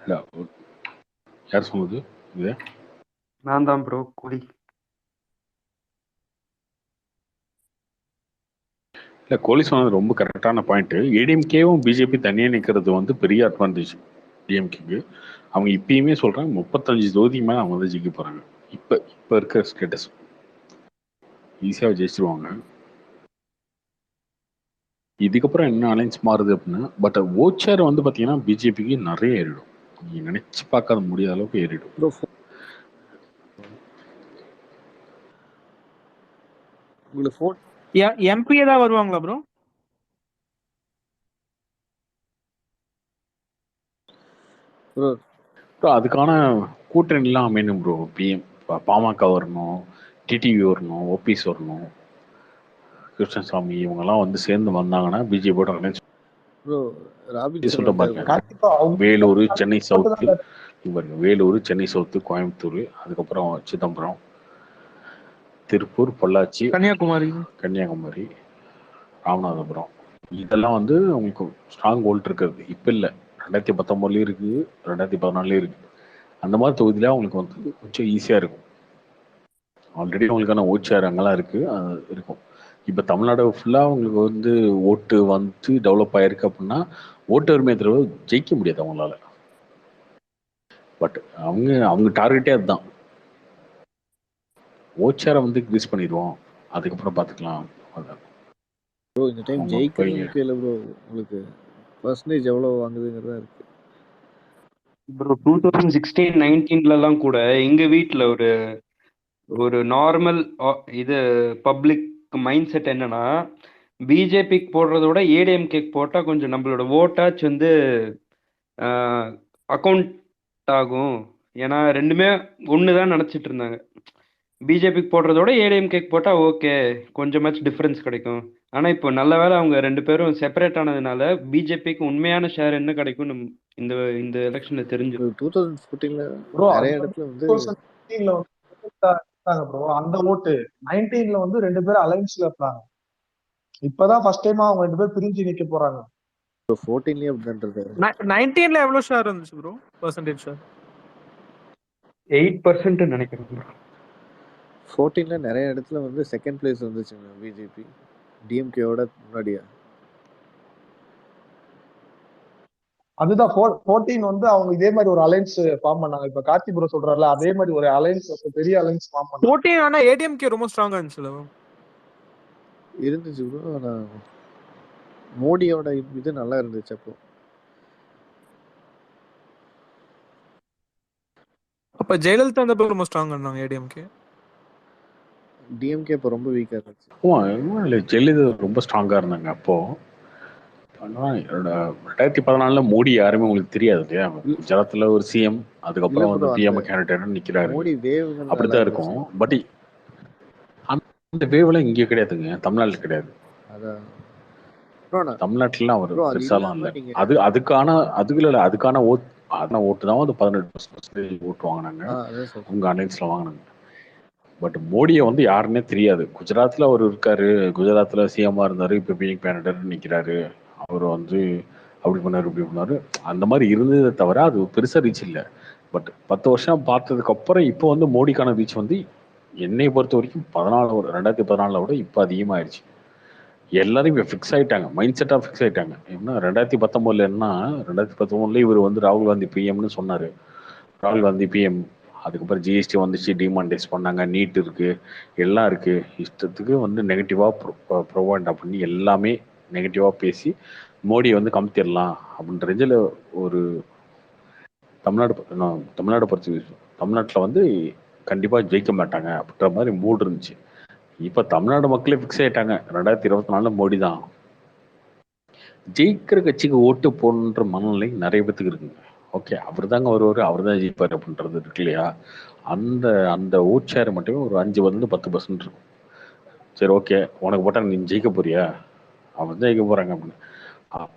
இல்ல யார் சொன்னது இது? நான் தான் ப்ரோ குடி. இல்ல கோலி சொன்னது ரொம்ப கரெக்டான பாயிண்ட். ஏடிஎம்கேவும் பிஜேபி தனியாக நிற்கிறது வந்து பெரிய அட்வான்டேஜ் டிஎம்கேக்கு. அவங்க இப்பயுமே சொல்றாங்க 35 தொகுதி மேலே அவங்க வந்து ஜெயிக்க போறாங்க. இப்ப இருக்க ஸ்டேட்டஸ் ஈஸியாக ஜெயிச்சிருவாங்க. இதுக்கப்புறம் என்ன அலைன்ஸ் மாறுது அப்படின்னா, பட் ஓச்சர் வந்து பார்த்தீங்கன்னா பிஜேபிக்கு நிறைய ஏறிடும். நீங்க நினைச்சு பார்க்காத முடியாத அளவுக்கு ஏறிடும். உங்களுக்கு ஃபோன் எம்பி ஏதாவது வருவாங்களா ப்ரோ? ப்ரோ அதுக்கான கூட்டணிலாம் அமையணும் ப்ரோ. பிஎம் பாமக வரணும், டிடிவி வரணும், ஓபிஎஸ் வரணும், கிருஷ்ணசாமி இவங்கெல்லாம் வந்து சேர்ந்து வந்தாங்கன்னா பிஜேபியோட அலைன்ஸ். ப்ரோ ராபின்சன் சொல்ற பாருங்க, வேலூர் சென்னை சவுத்து, வேலூர் சென்னை சவுத்து, கோயம்புத்தூர், அதுக்கப்புறம் சிதம்பரம், திருப்பூர், பொள்ளாச்சி, கன்னியாகுமரி, ராமநாதபுரம், இதெல்லாம் வந்து உங்களுக்கு ஸ்ட்ராங் ஹோல்ட் இருக்கிறது. இப்போ இல்லை, 2019 இருக்கு, 2014 இருக்கு. அந்த மாதிரி தொகுதியில அவங்களுக்கு வந்து கொஞ்சம் ஈஸியா இருக்கும். ஆல்ரெடி அவங்களுக்கான ஓட் அங்கெல்லாம் இருக்கு, இருக்கும். இப்போ தமிழ்நாடு ஃபுல்லா அவங்களுக்கு வந்து ஓட்டு வந்து டெவலப் ஆயிருக்கு அப்படின்னா ஓட்டு வறுமையை தவிர ஜெயிக்க முடியாது அவங்களால. பட் அவங்க டார்கெட்டே அதுதான், ஓட் வந்து இன்க்ரீஸ் பண்ணிடுவோம், அதுக்கப்புறம் பார்த்துக்கலாம். ப்ரோ இந்த டைம் ஜெயிக்கிறது முக்கியம் இல்லை ப்ரோ, உங்களுக்கு பர்சன்டேஜ் எவ்வளோ வாங்குதுங்கிறதா இருக்கு ப்ரோ. 2016-19 கூட எங்க வீட்டில் ஒரு நார்மல் இது பப்ளிக் மைண்ட் செட் என்னன்னா, பிஜேபிக்கு போடுறத விட ஏடிஎம்கேக்கு போட்டா கொஞ்சம் நம்மளோட ஓட்டாச் வந்து அக்கௌண்ட் ஆகும். ஏன்னா ரெண்டுமே ஒண்ணுதான் நினைச்சிட்டு இருந்தாங்க. பிஜேபிக்கு போடுறதோட ஏடிஎம்கேக்கு போட்டா ஓகே, கொஞ்சமாச்சும் டிஃபரன்ஸ் கிடைக்கும். ஆனா இப்போ நல்ல வேளை அவங்க 2 பேரும் செப்பரேட் ஆனதுனால பிஜேபிக்கு உண்மையான ஷேர் என்ன கிடைக்கும் இந்த இந்த எலெக்ஷன்ல தெரிஞ்சு. 2014ல நிறைய இடத்துல வந்து ப்ரோ அந்த ஓட்டு 19ல வந்து 2 பேரும் அலைன்ஸ்ல இருப்பாங்க. இப்பதான் ஃபர்ஸ்ட் டைமா அவங்க 2 பேரும் பிரிஞ்சு நிக்க போறாங்க. 14லயே அப்படிதான் இருக்காரு. 19ல எவ்வளவு ஷேர் இருந்துச்சு ப்ரோ? பர்சன்டேஜ் ஷேர் 8% நினைக்கிறேன். 14ல நிறைய இடத்துல வந்து செகண்ட் பிளேஸ் வந்துச்சுங்க பிஜேபி, டிஎம்கேவோட முன்னாடியா. அதுதான் 14 வந்து அவங்க இதே மாதிரி ஒரு அலைன்ஸ் ஃபார்ம் பண்ணாங்க. இப்ப கார்த்தி ப்ரோ சொல்றாருல அதே மாதிரி ஒரு அலைன்ஸ், பெரிய அலைன்ஸ் ஃபார்ம் பண்ணாங்க. 14 ஆனா ஏடிஎம்கே ரொம்ப ஸ்ட்ராங்கா இருந்துச்சுல bro. இருந்துச்சு ப்ரோ. ஆனா மோடியோட இது நல்லா இருந்துச்சு அப்போ. அப்ப ஜெயலலிதா அந்த ரொம்ப ஸ்ட்ராங்கா இருந்தாங்க ஏடிஎம்கே. டிஎம்கே இப்போ ரொம்ப வீக்கா இருந்துச்சு. இல்லை ஜெயலலிதா ரொம்ப ஸ்ட்ராங்கா இருந்தாங்க அப்போ. ஆனா 2014 மோடி யாருமே உங்களுக்கு தெரியாது இல்லையா? குஜராத்ல ஒரு சிஎம், அதுக்கப்புறம் வந்து பிஎம் கேண்டிடேட் நிக்கிறாரு. மோடி வேவ்கள் அப்படித்தான் இருக்கும். பட் அந்த வேவ்ல இங்க கிடையாதுங்க, தமிழ்நாட்டுல கிடையாது. தமிழ்நாட்டுலாம் அவர் பெருசாலாம் இல்லை. அதுக்கான ஓட்டு தான் வந்து 18% ஓட்டு வாங்கினாங்க உங்க அலைன்ஸ்ல வாங்கினாங்க. பட் மோடியை வந்து யாருன்னே தெரியாது. குஜராத்ல அவர் இருக்காரு, குஜராத்ல சிஎம்மா இருந்தாரு, இப்ப பிஎம் கேண்டிடேட் நிக்கிறாரு. அவர் வந்து அப்படி பண்ணாரு இப்படி பண்ணாரு அந்த மாதிரி இருந்ததை தவிர அது பெருசா ரீச் இல்லை. பட் 10 வருஷம் பார்த்ததுக்கு அப்புறம் இப்போ வந்து மோடிக்கான ரீச் வந்து என்னை பொறுத்த வரைக்கும் 2014 விட இப்போ அதிகமாயிடுச்சு. எல்லாரும் இப்போ ஃபிக்ஸ் ஆயிட்டாங்க, மைண்ட் செட்டாக ஃபிக்ஸ் ஆயிட்டாங்க. ஏன்னா 2019 என்ன 2019 இவர் வந்து ராகுல் காந்தி பிஎம்னு சொன்னாரு. ராகுல் காந்தி பிஎம், அதுக்கப்புறம் ஜிஎஸ்டி வந்துச்சு, டிமானிட்டைஸ் பண்ணாங்க, நீட் இருக்கு, எல்லாம் இருக்கு, இஷ்டத்துக்கு வந்து நெகட்டிவா ப்ரொவைண்ட் பண்ணி எல்லாமே நெகட்டிவா பேசி மோடி வந்து கமுத்திடலாம் அப்படின்ற ரேஞ்சில் ஒரு தமிழ்நாடு பொறுத்து தமிழ்நாட்டில் வந்து கண்டிப்பா ஜெயிக்க மாட்டாங்க அப்படின்ற மாதிரி மூடு இருந்துச்சு. இப்ப தமிழ்நாடு மக்களே ஃபிக்ஸ் ஆயிட்டாங்க 2024 மோடி தான் ஜெயிக்கிற கட்சிக்கு ஓட்டு போடணுன்ற மனநிலை நிறைய பேத்துக்கு இருக்குங்க. ஓகே, அவர் தாங்க வருவார், அவர் தான் ஜெயிப்பார் அப்படின்றது இருக்கு இல்லையா? அந்த ஓட் ஷேர் மட்டுமே ஒரு 5% இருக்கும். சரி ஓகே, உனக்கு போட்டா நீ ஜெயிக்க போறியா, அவன் ஜெயிக்க போறாங்க அப்படின்னு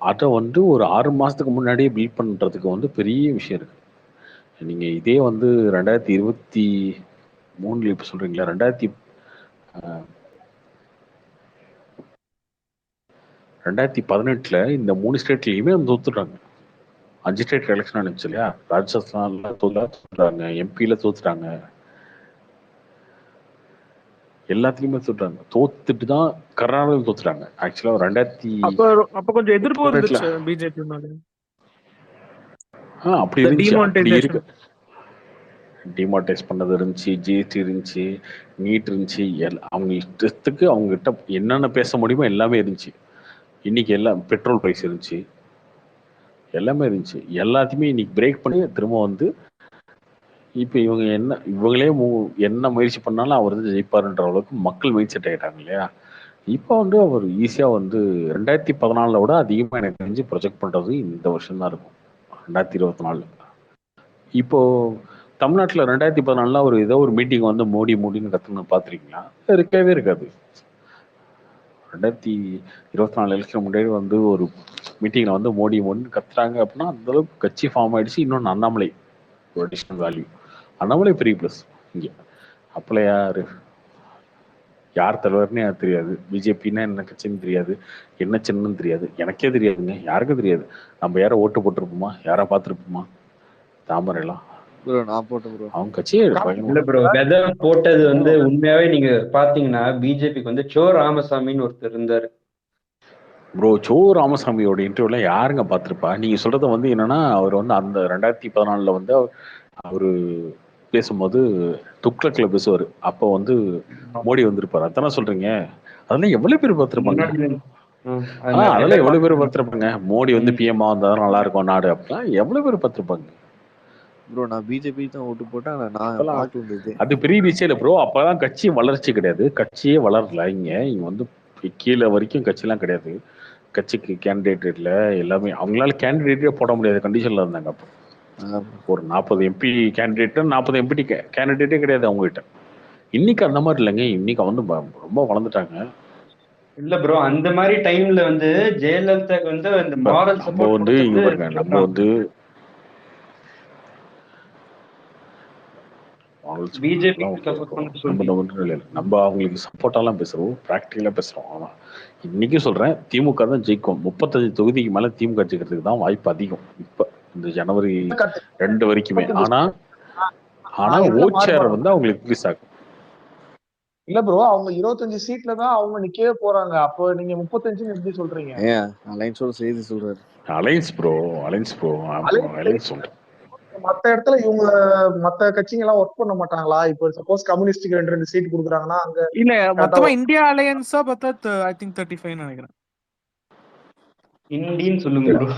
அதை வந்து ஒரு 6 மாசத்துக்கு முன்னாடியே பில்ட் பண்றதுக்கு வந்து பெரிய விஷயம் இருக்கு. நீங்க இதே வந்து 2023 இப்ப சொல்றீங்களா, 2018 இந்த 3 ஸ்டேட்லயுமே வந்து தோத்துட்டாங்க. 5 ஸ்டேட் எலெக்ஷன் ஆனிச்சு இல்லையா? ராஜஸ்தான்ல தோத்துட்டாங்க, எம்பியில தோத்துட்டாங்க, எல்லாத்துலயுமே தோத்துட்டாங்க. தோத்துட்டு தான் கர்நாடகாவில் தோத்துட்டாங்க. ஆக்சுவலா 2000 அப்ப கொஞ்சம் எதிர்ப்பு வந்துச்சு பிஜேபி மேல. அப்படி இருந்துச்சு, அப்படி இருக்கு. டிமானிட்டைஸ் பண்ணது இருந்துச்சு, ஜிஎஸ்டி இருந்துச்சு, நீட் இருந்துச்சு, அவங்க இஷ்டத்துக்கு அவங்க கிட்ட என்னென்ன பேச முடியுமோ எல்லாமே இருந்துச்சு. இன்னைக்கு எல்லாம் பெட்ரோல் பிரைஸ் இருந்துச்சு, எல்லாமே இருந்துச்சு. எல்லாத்தையுமே இன்னைக்கு பிரேக் பண்ணி திரும்ப வந்து இப்ப இவங்களே என்ன முயற்சி பண்ணாலும் அவர் வந்து ஜெயிப்பாருன்ற அளவுக்கு மக்கள் மைண்ட் செட் ஆயிட்டாங்க இல்லையா? இப்போ வந்து அவர் ஈஸியா வந்து 2014 விட அதிகமா எனக்கு தெரிஞ்சு ப்ரொஜெக்ட் பண்றது இந்த வருஷம் தான் இருக்கும், 2024. இப்போ தமிழ்நாட்டுல 2014 ஒரு ஏதோ ஒரு மீட்டிங் வந்து மோடின்னு கத்துன்னு பாத்துருக்கீங்களா? இருக்கவே இருக்காது. 2024 எலெக்ஷன் முன்னாடி வந்து ஒரு மீட்டிங்ல வந்து மோடின்னு கத்துறாங்க அப்படின்னா அந்த அளவுக்கு கட்சி ஃபார்ம் ஆயிடுச்சு. இன்னொன்று அண்ணாமலை ஒரு அடிஷனல் வேல்யூ. அண்ணாமலை பெரிய பிளஸ் இங்க. அப்பல யார் தலைவர்னே எனக்கு தெரியாது, பிஜேபின்னா என்ன கட்சின்னு தெரியாது, என்ன சின்னன்னு தெரியாது, எனக்கே தெரியாதுங்க, யாருக்கும் தெரியாது. நம்ம யாரை ஓட்டு போட்டிருப்போமா, யாரா பார்த்துருப்போமா? தாமரைலாம் அவங்க கட்சியே இல்ல ப்ரோ, வெதை போட்டது வந்து உண்மையாவே நீங்க பாத்தீங்கன்னா பிஜேபிக்கு வந்து சோ ராமசாமின்னு ஒருத்தர் இருந்தாரு ப்ரோ. சோ ராமசாமியோட இன்டர்வியூல யாருங்க பார்த்துருப்பா? நீங்க சொல்றத வந்து என்னன்னா அவர் வந்து அந்த 2014 வந்து அவரு பேசும்போது துக்ளக்ல பேசுவாரு, அப்போ வந்து மோடி வந்திருப்பாரு, அதான சொல்றீங்க? அதெல்லாம் எவ்வளவு பேர் பார்த்திருப்பாங்க? அதெல்லாம் எவ்வளவு பேர் பார்த்திருப்பாங்க? மோடி வந்து பிஎம்ஆ வந்தா நல்லா இருக்கும் நாடு அப்படிலாம் எவ்வளவு பேர் பார்த்திருப்பாங்க? ப்ரோ நான் பிஜேபி தான் ஓட்டு போட்டேன். அது பெரிய விஷயம் இல்ல ப்ரோ. அப்பதான் கட்சி வளர்ச்சி கிடையாது, கட்சியே வளரல. இங்க வந்து கீழே வரைக்கும் கட்சி எல்லாம் கிடையாது, கட்சிக்கு கேண்டிடேட் இல்ல, எல்லாமே அவங்களால கேண்டிடேட்டே போட முடியாத கண்டிஷன்ல இருந்தாங்க. அப்போ ஒரு 40 எம்பி கேண்டிடேட், 40 எம்பி கேண்டிடேட்டே கிடையாது அவங்க கிட்ட. இன்னைக்கு அந்த மாதிரி இல்லைங்க, இன்னைக்கு வந்து ரொம்ப வளர்ந்துட்டாங்க. இல்ல ப்ரோ, அந்த மாதிரி டைம்ல வந்து ஜெயலலிதாக்கு வந்து அந்த மாரல் சப்போர்ட் வந்து இங்க பாருங்க, நம்ம வந்து நம்ம அவங்களுக்கு சப்போர்ட்டாலாம் பேசுறோம், பிராக்டிகலா பேசுறோம். ஆனா இன்னைக்கு சொல்றேன், திமுக தான் ஜெயிக்கும். 35 தொகுதிக்கு மேல திமுக ஜெயிக்கிறதுக்கு தான் வாய்ப்பு அதிகம் இப்ப இந்த ஜனவரி 2 வரைக்குமே. ஆனா ஓட் ஷேர் வந்து அவங்களுக்கு இன்க்ரீஸ் ஆகும். இல்ல ப்ரோ, அவங்க 25 சீட்ல தான் அவங்க நிக்கவே போறாங்க. அப்போ நீங்க 35 எப்படி சொல்றீங்க? அலைன்ஸோட செய்தி சொல்றாரு. Alliance bro, alliance bro, alliance சொல்றேன். மத்த இடத்துல இவங்க மத்த கட்சிங்க எல்லாம் ஒர்க் பண்ண மாட்டாங்களா? இப்போ சப்போஸ் கம்யூனிஸ்டுக்கு 2 சீட் கொடுக்குறாங்கன்னா அங்க இல்ல கரெக்டா மொத்தமா இந்தியா அலையன்ஸா பார்த்தா ஐ திங்க் 35 நினைக்கிறேன். இந்தின்னு சொல்லுங்க ப்ரோ.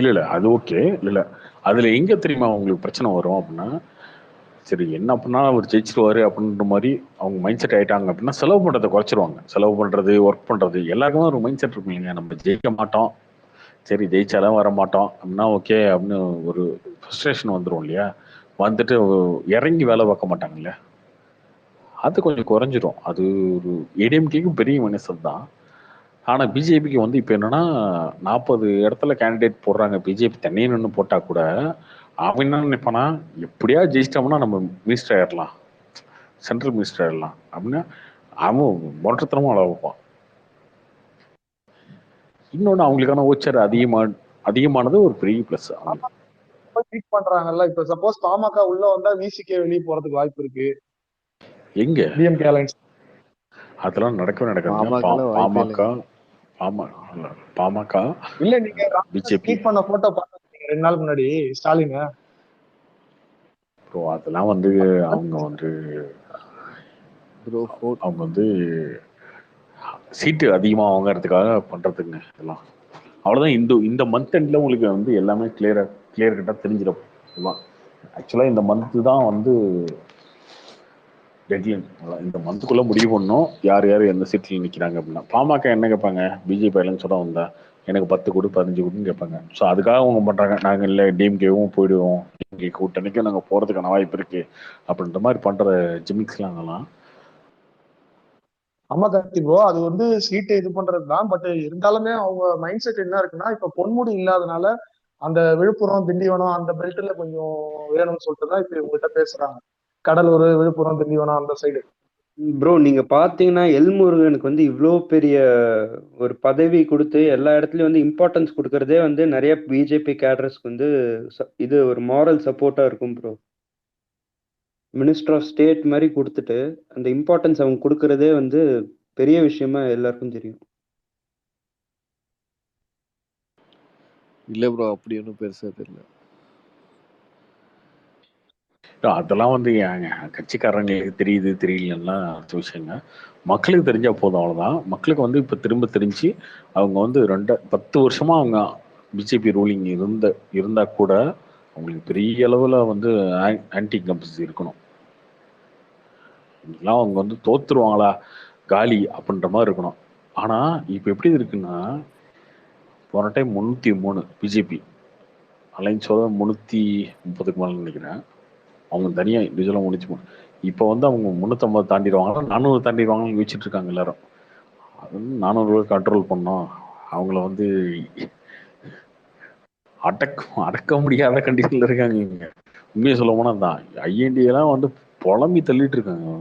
இல்ல அது ஓகே. இல்ல அதுல எங்க தெரியுமா உங்களுக்கு பிரச்சனை வரும் அப்படின்னா, சரி என்ன அப்படின்னா அவர் ஜெயிச்சிருவாரு அப்படின்ற மாதிரி அவங்க மைண்ட் செட் ஆயிட்டாங்க அப்படின்னா செலவு பண்றதை குறைச்சிருவாங்க. செலவு பண்றது, ஒர்க் பண்றது எல்லாருக்குமே ஒரு மைண்ட் செட் இருக்கும் இல்லைங்க. நம்ம ஜெயிக்க மாட்டோம், சரி ஜெயிச்சாலும் வர மாட்டோம் அப்படின்னா ஓகே அப்படின்னு ஒரு ஃப்ரஸ்ட்ரேஷன் வந்துடும் இல்லையா. வந்துட்டு இறங்கி வேலை பார்க்க மாட்டாங்க இல்லையா. அது கொஞ்சம் குறைஞ்சிரும். அது ஒரு ஏடிஎம்கேக்கும் பெரிய மைனஸ் தான். ஆனா பிஜேபிக்கு வந்து இப்ப என்னன்னா 40 இடத்துல கேண்டிடேட் போடுறாங்க. பிஜேபி தனியே நின்று போட்டா கூட அவன் என்ன நினைப்பானா, எப்படியா ஜெயிச்சிட்டோம்னா நம்ம மினிஸ்டர் ஆயிடலாம், சென்ட்ரல் மினிஸ்டர் ஆயிடலாம் அப்படின்னு அவன் மொட்டத்தனமா அளவு வைப்பான். இன்னொன்னு அவங்களுக்கான ஓச்சர் அதிகமானது ஒரு பெரிய பிளஸ். ட்வீட் பண்றாங்கல்ல. இப்ப சப்போஸ் பாமக உள்ள வந்தா விசிகே வெளியே போறதுக்கு வாய்ப்பு இருக்கு. எங்க டிஎம்கே அலைன்ஸ் அதெல்லாம் நடக்கவே நடக்காதுங்க. பாமக இல்ல நீங்க பிஜேபி ட்வீட் பண்ண போட்டோ பாத்தீங்க 2 நாள் முன்னாடி ஸ்டாலின். ப்ரோ அதெல்லாம் வந்து அவங்க வந்து சீட்டு அதிகமா வாங்கறதுக்காக பண்றதுங்க இதெல்லாம். அவ்வளவுதான். இந்த மந்த் எண்ட்ல உங்களுக்கு வந்து எல்லாமே கிளியர் கட்டா தெரிஞ்சிடும். ஆக்சுவலா இந்த மந்த் தான் வந்து டெட்லைன். இந்த மந்த்துக்குள்ள முடிவு பண்ணோம் யார் யார் எந்த சீட்ல நிக்கிறாங்க அப்படின்னா. பாமக என்ன கேட்பாங்க, பிஜேபி அலைன்ஸோட வந்தா எனக்கு 10 கோடி 15 கோடின்னு கேட்பாங்க. ஸோ அதுக்காக அவங்க பண்றாங்க. நாங்க இல்லை டிஎம்கேவும் போயிடுவோம், டிஎம்கே கூட்டணிக்கும் நாங்க போறதுக்கான வாய்ப்பு இருக்கு அப்படின்ற மாதிரி பண்ற ஜிமிக்ஸ்லாம் அதெல்லாம். ஆமா கார்த்தி ப்ரோ, அது வந்து சீட்டை இது பண்றதுதான். பட் இருந்தாலுமே அவங்க மைண்ட் செட் என்ன இருக்குன்னா, இப்ப பொன்முடி இல்லாதனால அந்த விழுப்புரம் திண்டிவனம் அந்த பெல்ட்ல கொஞ்சம் வேணும்னு சொல்லிட்டு தான் இப்ப உங்ககிட்ட பேசுறாங்க. கடலூர், விழுப்புரம், திண்டிவனம் அந்த சைடு. ப்ரோ நீங்க பாத்தீங்கன்னா எல்முருகனுக்கு வந்து இவ்வளோ பெரிய ஒரு பதவி கொடுத்து எல்லா இடத்துலயும் வந்து இம்பார்ட்டன்ஸ் கொடுக்கறதே வந்து நிறைய பிஜேபி கேடர்ஸ்க்கு வந்து இது ஒரு மாரல் சப்போர்ட்டா இருக்கும் ப்ரோ. மினிஸ்டர் ஆஃப் ஸ்டேட் மாதிரி கொடுத்துட்டு அந்த இம்பார்ட்டன்ஸ் அவங்க கொடுக்கறதே வந்து பெரிய விஷயமா எல்லாருக்கும் தெரியும். இல்ல ப்ரோ அப்படி ஒன்றும் பெருசா தெரியல. அதெல்லாம் வந்து கட்சிக்காரங்களுக்கு தெரியுது தெரியலன்னா அடுத்த விஷயங்க. மக்களுக்கு தெரிஞ்சா போதும், அவ்வளவுதான். மக்களுக்கு வந்து இப்ப திரும்ப தெரிஞ்சு அவங்க வந்து 10 வருஷமா அவங்க பிஜேபி ரூலிங் இருந்தா கூட அவங்களுக்கு பெரிய அளவுல வந்து ஆன்டி இன்கம்பன்சி இருக்கணும். இதெல்லாம் அவங்க வந்து தோத்துருவாங்களா காலி அப்படின்ற மாதிரி இருக்கணும். ஆனா இப்ப எப்படி இருக்குன்னா, போன டைம் 303 பிஜேபி அலைன்ஸோட 330க்கு மேல நினைக்கிறேன். அவங்க தனியா இண்டிவிஜுவலா முடிச்சு. இப்போ வந்து அவங்க 350 தாண்டிடுவாங்களா 400 தாண்டிடுவாங்கன்னு யோசிச்சுட்டு இருக்காங்க எல்லாரும். அது 400 கண்ட்ரோல் பண்ணோம். அவங்கள வந்து அடக்க முடியாத கண்டிஷன்ல இருக்காங்க இவங்க. உண்மையை சொல்ல போனா தான் ஐஎன்டி எல்லாம் வந்து புலம்பி தள்ளிட்டு இருக்காங்க.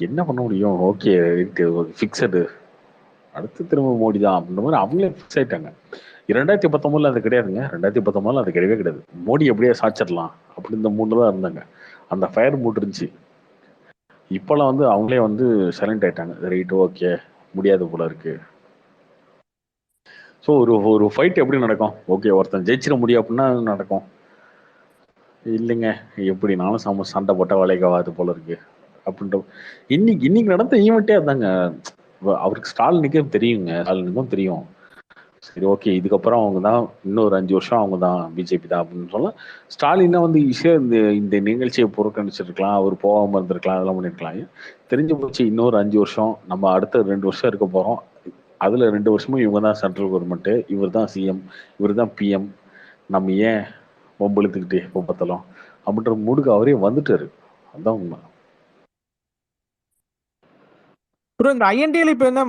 என்ன பண்ண முடியும்? ஓகே இருக்கு ஃபிக்ஸடு, அடுத்து திரும்ப மோடி தான் அப்படின்ற மாதிரி அவங்களே ஃபிக்ஸ் ஆயிட்டாங்க. 2019 அது கிடையாதுங்க. 2019 அது கிடையவே கிடையாது. மோடி எப்படியே சாச்சிடலாம் அப்படி இந்த மூணு தான் இருந்தாங்க. அந்த ஃபயர் மூட் இருந்துச்சு. இப்பெல்லாம் வந்து அவங்களே வந்து சைலண்ட் ஆயிட்டாங்க. ரைட் ஓகே முடியாது போல இருக்கு. ஸோ ஒரு ஃபைட் எப்படி நடக்கும்? ஓகே ஒருத்தன் ஜெயிச்சிட முடியும் அப்படின்னா நடக்கும். இல்லைங்க எப்படினாலும் சண்டை போட்டால் வளைக்காது போல இருக்கு அப்படின்ற. இன்னைக்கு நடந்த ஈவெண்ட்டே அதாங்க. அவருக்கு ஸ்டாலினுக்கே தெரியுங்க, ஸ்டாலினுக்கும் தெரியும். சரி ஓகே இதுக்கப்புறம் அவங்க தான் இன்னொரு 5 வருஷம் அவங்க தான் பிஜேபி தான் அப்படின்னு சொல்ல. ஸ்டாலினா வந்து ஈஸியா இந்த நிகழ்ச்சியை புறக்கணிச்சிருக்கலாம், அவர் போகாம இருந்திருக்கலாம், அதெல்லாம் பண்ணிருக்கலாம். தெரிஞ்சு போச்சு இன்னொரு 5 வருஷம் நம்ம அடுத்த 2 வருஷம் இருக்க போறோம். அதுல 2 வருஷமும் இவங்க தான் சென்ட்ரல் கவர்மெண்ட், இவர் தான் சிஎம், இவர் தான் பிஎம், நம்ம ஏன் ஒம்பளுத்துக்கிட்டே ஒப்பத்தலாம் அப்படின்ற மூடுக்கு அவரே வந்துட்டாரு. அதான் உண்மை. ப்ரோ இந்த ஐஎன்டிஎல் இப்போ என்ன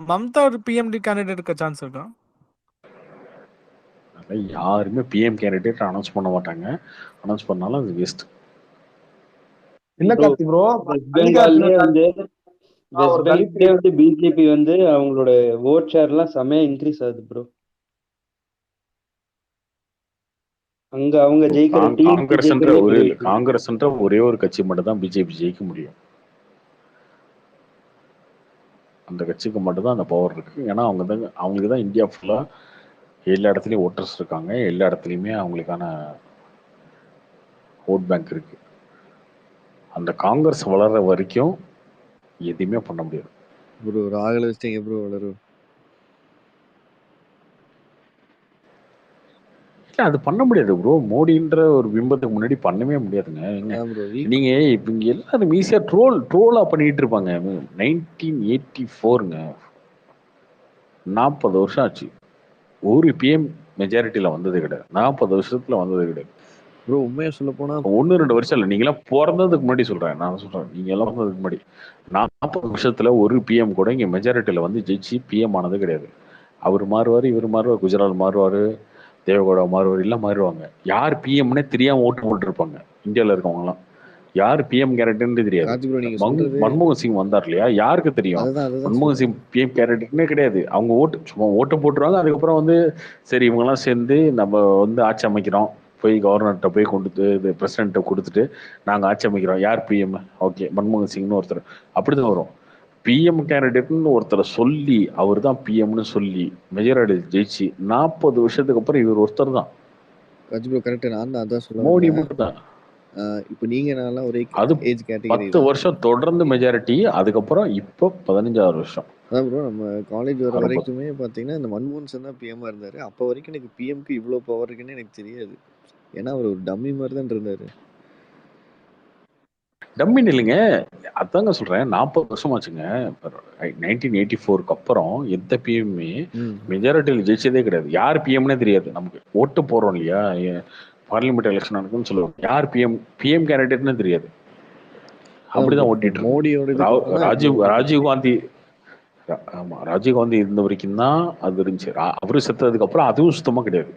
மம்தா ஒரு பிஎம்டி கேண்டிடேட் இருக்க சான்ஸ் இருக்கா? யாருமே பிஎம் கேண்டிடேட் அனௌன்ஸ் பண்ண மாட்டாங்க. அனௌன்ஸ் பண்ணாலும் அது வேஸ்ட். இல்ல கார்த்தி ப்ரோ, பெங்கால்லே வந்து வெஸ்ட் பெங்கால்லே வந்து பிஜேபி வந்து அவங்களோட ஓட் ஷேர் எல்லாம் செமையா இன்க்ரீஸ் ஆகுது ப்ரோ. அங்க அவங்க ஜெயிக்கிற காங்கிரஸ்ன்ற ஒரே ஒரு கட்சி மட்டும் தான் பிஜேபி ஜெயிக்க முடியும். அந்த கட்சிக்கு மட்டும் தான் அந்த பவர் இருக்கு. ஏன்னா அவங்களுக்கு தான் இந்தியா ஃபுல்லா எல்லா இடத்துலையும் ஓட்டர்ஸ் இருக்காங்க, எல்லா இடத்துலையுமே அவங்களுக்கான ஓட் பேங்க் இருக்கு. அந்த காங்கிரஸ் வளர்ற வரைக்கும் எதுவுமே பண்ண முடியாது. ப்ரோ ராகுல வச்சுட்டு எங்க ப்ரோ வளரும்? இல்ல அது பண்ண முடியாது ப்ரோ. மோடின்ற ஒரு பிம்பத்துக்கு முன்னாடி பண்ணவே முடியாதுங்க. அதான் ப்ரோ நீங்க இப்ப இங்க எல்லாரும் ஈஸியா ட்ரோலா பண்ணிட்டு இருப்பாங்க. 1984ங்க, 40 வருஷம் ஆச்சு. ஒரு பிஎம் மெஜாரிட்டியில வந்தது கிடையாது. 40 வருஷத்துல வந்தது கிடையாது. ப்ரோ உண்மையா சொல்ல போனா 1-2 வருஷம் இல்லை, நீங்க எல்லாம் பிறந்ததுக்கு முன்னாடி சொல்றேன். நான் சொல்றேன் நீங்க எல்லாம் பிறந்ததுக்கு முன்னாடி 40 வருஷத்துல ஒரு பிஎம் கூட இங்க மெஜாரிட்டியில வந்து ஜெயிச்சு பிஎம் ஆனது கிடையாது. அவர் மாறுவாரு, இவர் மாறுவார், குஜராத் மாறுவாரு, தேவகவுடா மாறுவார், எல்லாம் மாறுவாங்க. யார் பிஎம்னே தெரியாம ஓட்டு போட்டு இருப்பாங்க. இந்தியாவில் இருக்கவங்க எல்லாம் யார் பிஎம் கேரக்டர்னு தெரியாது. கார்த்தி ப்ரோ நீங்க சொல்றது மன்மோகன் சிங் வந்தார் இல்லையா, யாருக்கு தெரியும்? அதுதான் மன்மோகன் சிங் பிஎம் கேரக்டர்னே கிடையாது. அவங்க சும்மா ஓட்டு போட்டுருவாங்க. அதுக்கப்புறம் வந்து சரி இவங்கெல்லாம் சேர்ந்து நம்ம வந்து ஆட்சி அமைக்கிறோம், போய் கவர்னர்கிட்ட போய் கொண்டு இது பிரசிடென்ட்டை கொடுத்துட்டு நாங்கள் ஆட்சி அமைக்கிறோம். யார் பிஎம்? ஓகே மன்மோகன் சிங்னு ஒருத்தர். அப்படிதான் வரும். பிஎம் கேண்டிடேட்னு ஒருத்தரை சொல்லி அவர் தான் பிஎம்னு சொல்லி மெஜாரிட்டி ஜெயிச்சு 40 வருஷத்துக்கு அப்புறம் இவர் ஒருத்தர் தான். Karthi bro correct. நான் தான் அதான் சொல்ல மோடி மட்டும் தான். இப்போ நீங்க நான்லாம் ஒரே அது ஏஜ் கேட்டகரி 10 வருஷம் தொடர்ந்து மெஜாரிட்டி, அதுக்கப்புறம் இப்போ 15 வருஷம். அதான் ப்ரோ நம்ம காலேஜ் வர வரைக்குமே பார்த்தீங்கன்னா இந்த மன்மோகன் சிங் தான் பிஎம்மா இருந்தாரு. அப்போ வரைக்கும் எனக்கு பிஎம்க்கு இவ்வளோ பவர் இருக்குன்னு எனக்கு தெரியாது. ஏன்னா அவர் ஒரு டம்மி மாதிரி தான் இருந்தாரு. டம்மின்னு இல்லைங்க, அதாங்க சொல்றேன். 40 வருஷம் ஆச்சுங்க. 1984க்கு அப்புறம் எந்த பிஎம்மே மெஜாரிட்டியில் ஜெயிச்சதே கிடையாது. யார் பிஎம்னே தெரியாது. நமக்கு ஓட்டு போறோம் இல்லையா, பார்லிமெண்ட் எலெக்ஷன் நடக்குன்னு சொல்லுவாங்க, யார் பிஎம் கேண்டிடேட்னு தெரியாது. அப்படிதான் ஓட்டிட்டு மோடியோட ராஜீவ்காந்தி. ஆமா, ராஜீவ்காந்தி இருந்த வரைக்கும் தான் அது இருந்துச்சு. அவரு செத்ததுக்கு அப்புறம் அதுவும் சுத்தமா கிடையாது.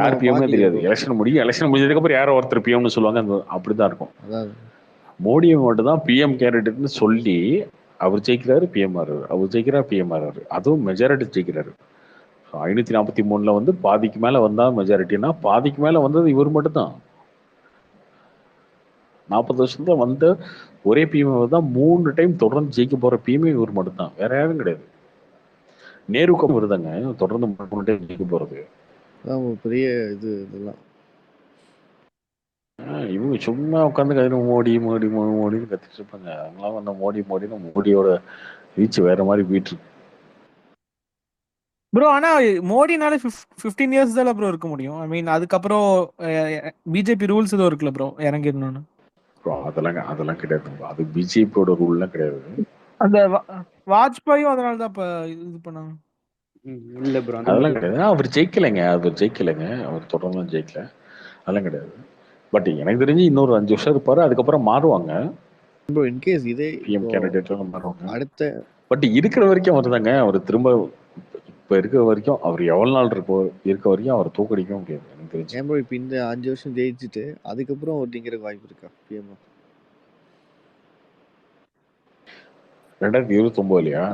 யார் பிஎம்னே தெரியாது. எலெக்ஷன் முடிஞ்சதுக்கு அப்புறம் யாரோ ஒருத்தர் பிஎம்னு சொல்லுவாங்க. அப்படிதான் இருக்கும். மோடியை மட்டும் தான் பிஎம் கேண்டிடேட்னு சொல்லி அவர் ஜெயிக்கிறாரு, பிஎம் ஆறாரு, அவர் ஜெயிக்கிறார், பிஎம் ஆறாரு. அதுவும் மெஜாரிட்டி ஜெயிக்கிறாரு. 543ல வந்து பாதிக்கு மேல வந்தா மெஜாரிட்டினா, பாதிக்கு மேல வந்தது இவர் மட்டும் தான். 40 வருஷத்துல வந்த ஒரே பிஎம் தான். 3 டைம் தொடர்ந்து ஜெயிக்க போற பிஎம் இவர் மட்டும் தான், வேற யாரும் கிடையாது. நேருக்கும் வருதாங்க தொடர்ந்து 3 டைம் ஜெயிக்க போறது. பெரிய இது இதெல்லாம் இவங்க சும்மா உட்காந்து கதை மோடி மோடி மோடின்னு கத்திட்டு இருப்பாங்க. அவங்களாம் வந்து மோடின்னு மோடியோட ரீச் வேற மாதிரி போயிட்டு இருக்கு. ப்ரோ ஆனா மோடினால 15 இயர்ஸ் தான் ப்ரோ இருக்க முடியும். ஐ மீன் அதுக்கப்புறம் பிஜேபி ரூல்ஸ் ஏதோ இருக்குல்ல ப்ரோ இறங்கிடணும்னு. அதெல்லாம் கிடையாது. அது பிஜேபியோட ரூல்லாம் கிடையாது. அந்த வாஜ்பாயும் அதனால தான் இப்ப இது பண்ணாங்க. இல்ல ப்ரோ அதெல்லாம் கிடையாது. அவர் ஜெயிக்கலைங்க. அவர் தொடர்ந்து ஜெயிக்கல. அதெல்லாம் கிடையாது. பட் எனக்கு தெரிஞ்சு இன்னொரு 5 வருஷம் இருப்பாரு, அதுக்கப்புறம் மாறுவாங்க. ப்ரோ இன் கேஸ் இதே பிஎம் கேண்டிடேட்ல மாறுவாங்க. அடுத்த பட் இருக்கிற வரைக்கும் அவர் தாங்க. அவர் திரும்ப இப்ப இருக்கிற வரைக்கும் அவர் எவ்வளவு நாள் இருக்க வரைக்கும் அவர் தோக்கடிக்க முடியாது எனக்கு தெரிஞ்சு. ஏன் ப்ரோ இப்போ இந்த 5 வருஷம் ஜெயிச்சுட்டு அதுக்கப்புறம் அவர் நீங்கிறதுக்கு வாய்ப்பு இருக்கா பிஎம்? 2029லயா?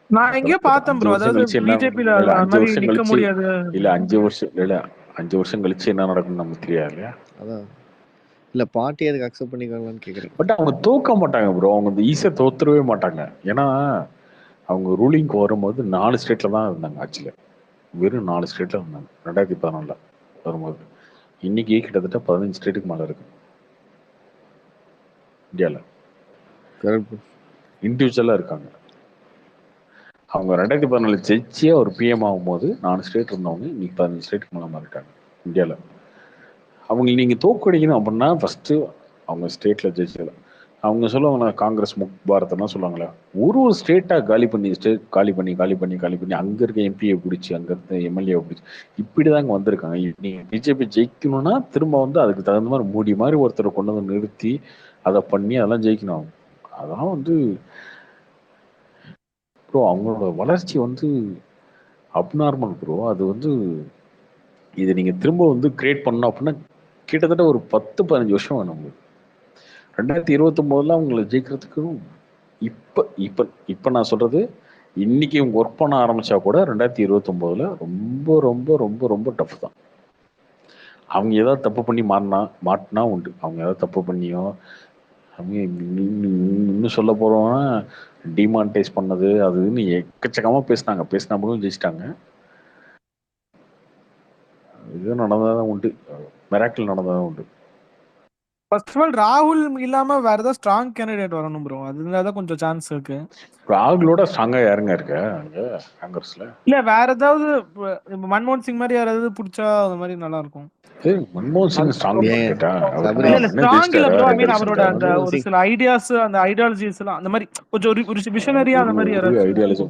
நான் எங்கேயோ பார்த்தேன் ப்ரோ. அதாவது பிஜேபில அந்த மாதிரி நிக்க முடியாது. இல்ல 5 வருஷம் கழிச்சு என்ன நடக்கும் நமக்கு தெரியாது இல்லையா? அதான் இல்ல பார்ட்டி அதுக்கு அக்செப்ட் பண்ணிக்கலாம்னு கேக்குறேன். பட் அவங்க தோக்க மாட்டாங்க ப்ரோ. அவங்க ஈஸியா தோத்துறவே மாட்டாங்க. ஏன்னா அவங்க ரூலிங்க்கு வரும்போது 4 ஸ்டேட்ல தான் இருந்தாங்க ஆட்சியில. வெறும் 4 ஸ்டேட்ல இருந்தாங்க 2014 வரும்போது. இன்னைக்கு கிட்டத்தட்ட 15 ஸ்டேட்டுக்கு மேல இருக்கு இந்தியால. இண்டிவிஜுவலா இருக்காங்க. அவங்க 2014 ஜெயிச்சே ஒரு பிஎம் ஆகும்போது 4 ஸ்டேட் இருந்தவங்க இன்னைக்கு 15 ஸ்டேட்டுக்கு மேல இருக்காங்க இந்தியால. அவங்க நீங்க தோக்கடிக்கணும் அப்படின்னா ஃபர்ஸ்ட் அவங்க ஸ்டேட்ல ஜெயிச்சல. அவங்க சொல்லுவாங்க காங்கிரஸ் முக் பாரத்லாம் சொல்லுவாங்களே, ஒரு ஸ்டேட்டா காலி பண்ணி அங்க இருக்க எம்பியை பிடிச்சி அங்க இருக்க எம்எல்ஏ பிடிச்சி இப்படிதாங்க வந்திருக்காங்க. நீங்க பிஜேபி ஜெயிக்கணும்னா திரும்ப வந்து அதுக்கு தகுந்த மாதிரி மோடி மாதிரி ஒருத்தரை கொண்டு வந்து நிறுத்தி அதை பண்ணி அதெல்லாம் ஜெயிக்கணும். அதெல்லாம் வந்து ப்ரோ அவங்களோட வளர்ச்சி வந்து அப்நார்மல் ப்ரோ. அது வந்து இதை நீங்க திரும்ப வந்து கிரியேட் பண்ணணும் அப்படின்னா கிட்டத்தட்ட ஒரு 10-15 வருஷம் வேணும் உங்களுக்கு. 2029 அவங்களை ஜெயிக்கிறதுக்கு இப்ப நான் சொல்றது இன்னைக்கு இவங்க ஒர்க் பண்ண ஆரம்பிச்சா கூட 2029 ரொம்ப ரொம்ப ரொம்ப ரொம்ப டஃப் தான். அவங்க ஏதாவது தப்பு பண்ணி மாட்டினா உண்டு. அவங்க ஏதாவது தப்பு பண்ணியோ அவங்க இன்னும் சொல்ல போறோம்னா டிமானிட்டைஸ் பண்ணது அதுன்னு எக்கச்சக்கமா பேசினா போதும் ஜெயிச்சிட்டாங்க. இது நடந்ததான் உண்டு, மிராக்கிள் நடந்ததான் உண்டு. ஃபர்ஸ்ட் ஆஃப் ஆல் ராகுல் இல்லாம வேற ஏதாவது ஸ்ட்ராங் கேண்டிடேட் வரணும் ப்ரோ. அதுதான் கொஞ்சம் சான்ஸ் இருக்கு. ராகுலோட ஸ்ட்ராங்கா யாருங்க இருக்க அங்க காங்கிரஸ்ல? இல்ல வேற ஏதாவது மன்மோகன் சிங் மாதிரி யாராவது புடிச்சா அது மாதிரி நல்லா இருக்கும். மன்மோகன் சிங் ஸ்ட்ராங் கேட்டா இல்ல இல்ல ஸ்ட்ராங் இல்ல ப்ரோ. ஐ மீன் அவரோட அந்த ஒரு சில ஐடியாஸ் அந்த ஐடியாலஜிஸ் எல்லாம் அந்த மாதிரி கொஞ்சம் ஒரு விஷனரியா அந்த மாதிரி யாராவது ஐடியாலஜி.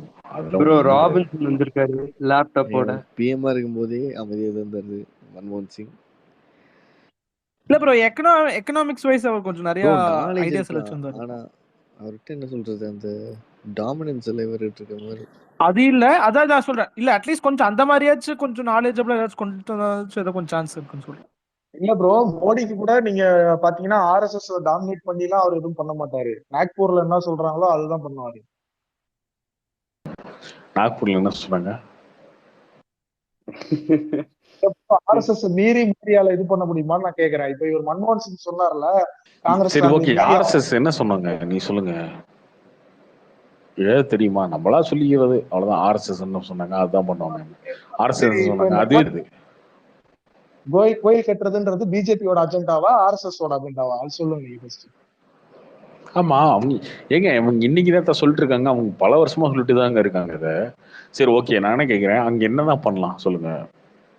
ப்ரோ ராபின்சன் வந்திருக்காரு லேப்டாப்போட. பிஎம்ஆ இருக்கும்போதே அமைதியா இருந்தாரு மன்மோகன் சிங். இல்ல ப்ரோ எக்கனாமிக்ஸ் வைஸ் அவர் கொஞ்சம் நிறைய ஐடியாஸ் வச்சிருந்தாரு. ஆனா அவர்கிட்ட என்ன சொல்றது அந்த டாமினன்ஸ் எல்லாம் இவர்கிட்ட இருக்க மாதிரி அது இல்ல. அதான் நான் சொல்றேன். இல்ல அட்லீஸ்ட் கொஞ்சம் அந்த மாதிரியாச்சும் கொஞ்சம் நாலேஜபிளா ஏதாச்சும் கொண்டு ஏதோ கொஞ்சம் சான்ஸ் இருக்குன்னு சொல்றேன். இல்ல ப்ரோ, மோடிக்கு கூட நீங்க பாத்தீங்கன்னா ஆர்எஸ்எஸ் டாமினேட் பண்ணிலாம் அவர் எதுவும் பண்ண மாட்டாரு. நாக்பூர்ல என்ன சொல்றாங்களோ அதுதான் பண்ணுவாரு. நாக்பூர்ல என்ன சொல்றாங்க? ஆர்எஸ்எஸ் மீறி மீடியால இது பண்ண முடியுமான்னு நான் கேக்குறேன். இப்ப இவர் மன்மோகன் சிங் சொன்னார்ல காங்கிரஸ். சரி ஓகே, ஆர்எஸ்எஸ் என்ன சொன்னாங்க நீ சொல்லுங்க. ஏதாவது தெரியுமா? நம்மளா சொல்லிக்கிறது அவ்வளவுதான். ஆர்எஸ்எஸ் என்ன சொன்னாங்க அதுதான் பண்ணுவாங்க. ஆர்எஸ்எஸ் சொன்னாங்க அது இது. கோயில் கட்டுறதுன்றது பிஜேபியோட அஜெண்டாவா ஆர்எஸ்எஸ் ஓட அஜெண்டாவா அது சொல்லுங்க ஃபர்ஸ்ட். ஆமா, அவங்க ஏங்க அவங்க இன்னைக்குதான் சொல்லிட்டு இருக்காங்க. அவங்க பல வருஷமா சொல்லிட்டு தாங்க இருக்காங்க இதை. சரி ஓகே, நானே கேட்கிறேன், அங்க என்னதான் பண்ணலாம் சொல்லுங்க.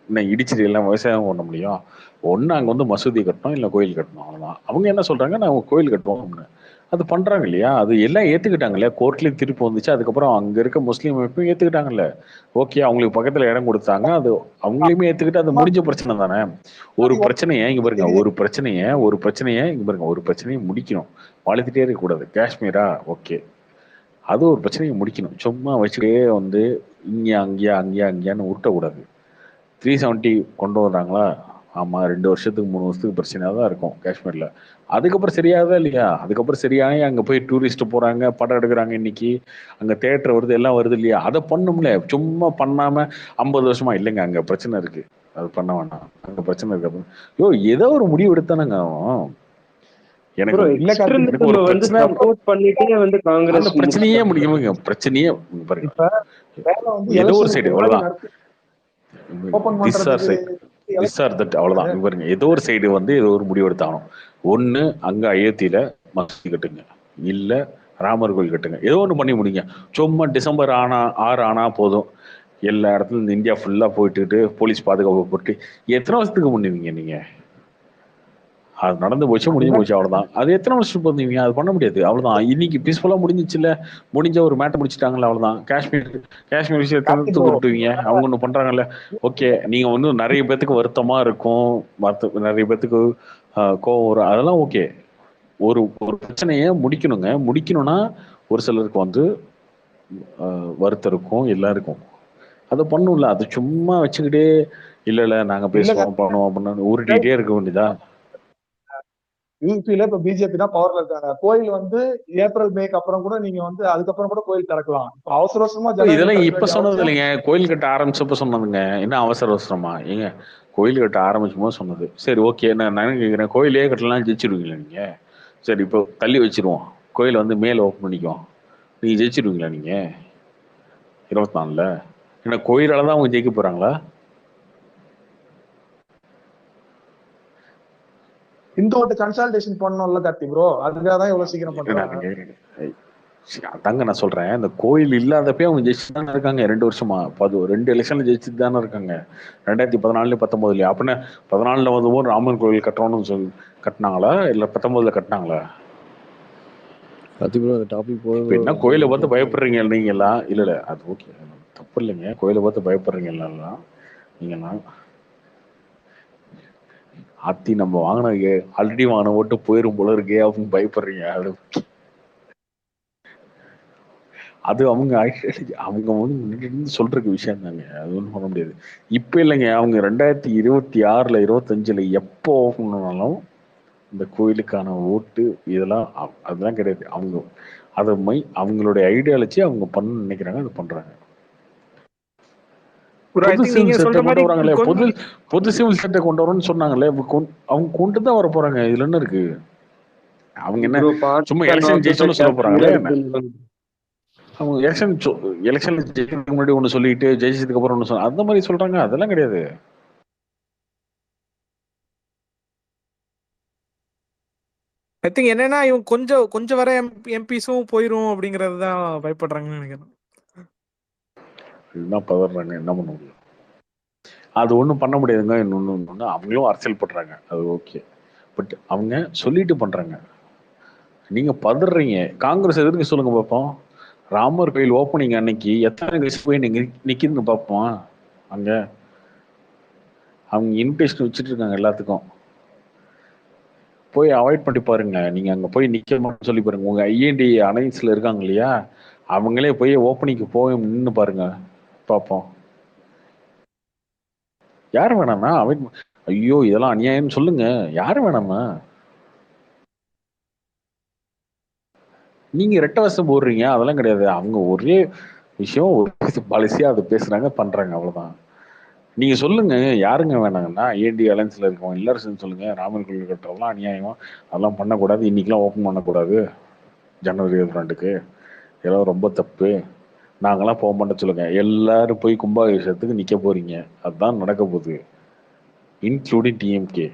இன்னும் இடிச்சிட்டு எல்லாம் விவசாயம் பண்ண முடியும்? ஒண்ணு அங்க வந்து மசூதி கட்டணும், இல்ல கோயில் கட்டணும், அவ்வளவுதான். அவங்க என்ன சொல்றாங்க, நான் கோயில் கட்டுவோம். அது பண்றாங்க இல்லையா? அது எல்லாம் ஏத்துக்கிட்டாங்க இல்லையா? கோர்ட்லயும் திருப்பி வந்துச்சு. அதுக்கப்புறம் அங்க இருக்க முஸ்லீம் அமைப்பும் ஏத்துக்கிட்டாங்கல்ல. ஓகே, அவங்களுக்கு பக்கத்துல இடம் கொடுத்தாங்க, அது அவங்களையுமே ஏத்துக்கிட்டு அது முடிஞ்ச பிரச்சனை தானே. ஒரு பிரச்சனையை இங்க பாருங்க, ஒரு பிரச்சனையை இங்க பாருங்க, ஒரு பிரச்சனையை முடிக்கணும். வளர்த்துட்டே இருக்க கூடாது. காஷ்மீரா ஓகே, அது ஒரு பிரச்சனையை முடிக்கணும். சும்மா வச்சுட்டே வந்து இங்கேயா அங்கேயான்னு உருட்டக்கூடாது. 370 கொண்டு வர்றாங்களா? ஆமா, 2 வருஷத்துக்கு 3 வருஷத்துக்கு பிரச்சனையா தான் இருக்கும் காஷ்மீர்ல. அதுக்கப்புறம் சரியாதா இல்லையா? அதுக்கப்புறம் சரியாகி அங்க போய் டூரிஸ்ட் போறாங்க, படம் எடுக்கிறாங்க. இன்னைக்கு அங்க தியேட்டர் வருது, எல்லாம் வருது இல்லையா? அதை பண்ணும்ல. சும்மா பண்ணாம 50 வருஷமா இல்லைங்க அங்க பிரச்சனை இருக்கு, அது பண்ண வேண்டாம், அங்க பிரச்சனை இருக்கு. யோ, ஏதோ ஒரு முடிவு எடுத்தானுங்க அவன். எனக்கு ஒரு பிரச்சனை வந்து காங்கிரஸ் பிரச்சனையே முடியுங்க. பிரச்சனையே பாருங்க, ஏதோ ஒரு சைடு அவ்வளவுதான். அவ்வளவுதான் பாருங்க. ஏதோ ஒரு சைடு வந்து ஏதோ ஒரு முடிவு எடுத்தாகணும். ஒண்ணு அங்க அயோத்தியில மசூதி கட்டுங்க, இல்ல ராமர் கோயில் கட்டுங்க, ஏதோ ஒண்ணு பண்ணி முடிங்க. சும்மா டிசம்பர் 6 ஆனா போதும் எல்லா இடத்துல இந்த இந்தியா ஃபுல்லா போயிட்டு போலீஸ் பாதுகாப்பு போட்டு எத்தனை வருஷத்துக்கு பண்ணுவீங்க நீங்க? அது நடந்து போச்சு, முடிஞ்சு போச்சு, அவ்வளவுதான். அது எத்தனை வருஷம் பண்ணுவீங்க? அது பண்ண முடியாது, அவ்வளவுதான். இன்னைக்கு பீஸ்ஃபுல்லா முடிஞ்சிச்சு இல்ல, முடிஞ்ச ஒரு மேட்டர் முடிச்சுட்டாங்கல்ல, அவ்வளவுதான். காஷ்மீர் விஷயத்தை விட்டுவீங்க, அவங்க ஒண்ணு பண்றாங்கல்ல. ஓகே, நீங்க வந்து நிறைய பேத்துக்கு வருத்தமா இருக்கும், நிறைய பேத்துக்கு கோவம் வரும், அதெல்லாம் ஓகே. ஒரு பிரச்சனைய முடிக்கணும்னா ஒரு சிலருக்கு வந்து வருத்தம் இருக்கும், எல்லாருக்கும். அதை பண்ணும்ல. அது சும்மா வச்சுக்கிட்டே இல்ல நாங்க பேசுவோம் பண்ணுவோம் அப்படின்னு உருட்டிகிட்டே இருக்க வேண்டியதா? யூபியில இப்ப பிஜேபி தான் பவர்ல இருக்காங்க. கோயில் வந்து ஏப்ரல் மேக்கு அப்புறம் கூட நீங்க வந்து அதுக்கப்புறம் கூட கோயில் திறக்கலாம். இப்ப அவசர அவசரமா இதெல்லாம் இப்ப சொன்னது இல்லைங்க, கோயில் கட்ட ஆரம்பிச்சப்ப சொன்னதுங்க. என்ன அவசர அவசரமா? ஏங்க கோயில் கட்ட ஆரம்பிச்சும் போது சொன்னது. சரி ஓகே, நான் கேட்கிறேன், கோயிலே கட்டலாம் ஜெயிச்சிருவீங்களா நீங்க? சரி, இப்போ தள்ளி வச்சிருவோம், கோயிலை வந்து மேல ஓப்பன் பண்ணிக்குவோம், நீங்க ஜெயிச்சிருவீங்களா நீங்க 24ல? ஏன்னா கோயிலால தான் அவங்க ஜெயிக்க போறாங்களா? இந்துவோட கன்சல்டேஷன் பண்ணணும்ல கார்த்தி ப்ரோ, அதுக்காக தான் இவ்வளவு சீக்கிரம் பண்றாங்க. அதாங்க நான் சொல்றேன், இந்த கோயில் இல்லாதப்பே அவங்க ஜெயிச்சு தானே இருக்காங்க 2 வருஷமா. 2 எலெக்ஷன்ல ஜெயிச்சுட்டு தானே இருக்காங்க, 2014 19. அப்படின்னா 14 வந்து ராமன் கோயில் கட்டுறோம்னு சொல்லி கட்டினாங்களா, இல்ல 19 கட்டினாங்களா? என்ன கோயிலை பார்த்து பயப்படுறீங்க நீங்களா? இல்ல அது ஓகே, தப்பு இல்லைங்க. கோயிலை பார்த்து பயப்படுறீங்க எல்லாம் நீங்கலாம். ஆத்தி நம்ம வாங்கின ஆல்ரெடி வாங்கின ஓட்டு போயிரும் போல இருக்கே அப்படின்னு பயப்படுறீங்க. அது அவங்க வந்து சொல்ற விஷயம் தாங்க, அது ஒன்றும் பண்ண முடியாது. இப்ப இல்லைங்க, அவங்க 2026ல 25ல எப்போ பண்ணாலும் இந்த கோயிலுக்கான ஓட்டு இதெல்லாம் அதெல்லாம் கிடையாது. அவங்க அதை அவங்களுடைய ஐடியாலஜி அவங்க பண்ண நினைக்கிறாங்க, அது பண்றாங்க. பொது சிவில் சட்டை கொண்டு வராங்களே, பொது சிவில் சட்டை கொண்டு வரணும்னு சொன்னாங்களே, அவங்க கொண்டு தான் வர போறாங்க. இதுல என்ன இருக்கு? அவங்க என்ன ப்ரோ சும்மா பார்ட்டிஷன் எலெக்ஷன் ஆஃப் த ஜெயிச்சோன்னு சொல்ல செக்டார் போறாங்களே என்ன? இருக்குன்னு அவங்க எலெக்ஷன்ல ஜெயிக்கிறதுக்கு முன்னாடி ஒன்று சொல்லிட்டு ஜெயிச்சதுக்கு அப்புறம் ஒன்று சொல் அந்த மாதிரி சொல்றாங்க. அதெல்லாம் கிடையாது. ஐ திங்க் என்னன்னா இவங்க கொஞ்சம் கொஞ்சம் வர எம்பிஸும் போயிரும் அப்படிங்கறது தான் பயப்படுறாங்கன்னு நினைக்கிறேன். இதுதான் பதறாங்க. என்ன பண்ண முடியும்? அது ஒன்றும் பண்ண முடியாதுங்க. இன்னொன்று அவங்களும் அரசியல் பண்றாங்க, அது ஓகே. பட் அவங்க சொல்லிட்டு பண்றாங்க. நீங்க பதறீங்க. காங்கிரஸ் எதிர்க்க சொல்லுங்க பார்ப்போம். ராமர் கோயில் ஓப்பனிங் அன்னைக்கு எத்தனை கட்சி போய் நீங்க நிக்குதுன்னு பார்ப்போம். அங்க அவங்க இன்விடேஷன் வச்சுட்டு இருக்காங்க எல்லாத்துக்கும். போய் அவாய்ட் பண்ணி பாருங்க. நீங்க அங்க போய் நிக்க மாட்டேன்னு சொல்லி பாருங்க. உங்க ஐஎன்டி அலைன்ஸ்ல இருக்காங்க இல்லையா, அவங்களே போய் ஓப்பனிங்க்கு போய் நின்று பாருங்க பார்ப்போம். யார் வேணாமா அவாய்ட்? ஐயோ இதெல்லாம் அநியாயம்னு சொல்லுங்க. யாரு வேணாமா? நீங்க ரெட்ட வசம் போடுறீங்க. அதெல்லாம் கிடையாது. அவங்க ஒரே விஷயம், ஒரு பாலிசியா அதை பேசுறாங்க, பண்றாங்க, அவ்வளவுதான். நீங்க சொல்லுங்க யாருங்க வேணாங்கன்னா ஏடி அலைன்ஸ்ல இருக்கோம் எல்லாரும் சேர்ந்து சொல்லுங்க. ராமர் கோயில் கட்டுறதெல்லாம் அநியாயம், அதெல்லாம் பண்ணக்கூடாது, இன்னைக்கெல்லாம் ஓப்பன் பண்ணக்கூடாது ஜனவரி 22க்கு, இதெல்லாம் ரொம்ப தப்பு, நாங்கெல்லாம் போக மாட்டோம் சொல்லுங்க. எல்லாரும் போய் கும்பாபிஷேகத்துக்கு நிக்க போறீங்க. அதுதான் நடக்க போகுது, இன்க்ளூடிங் டிஎம்கே.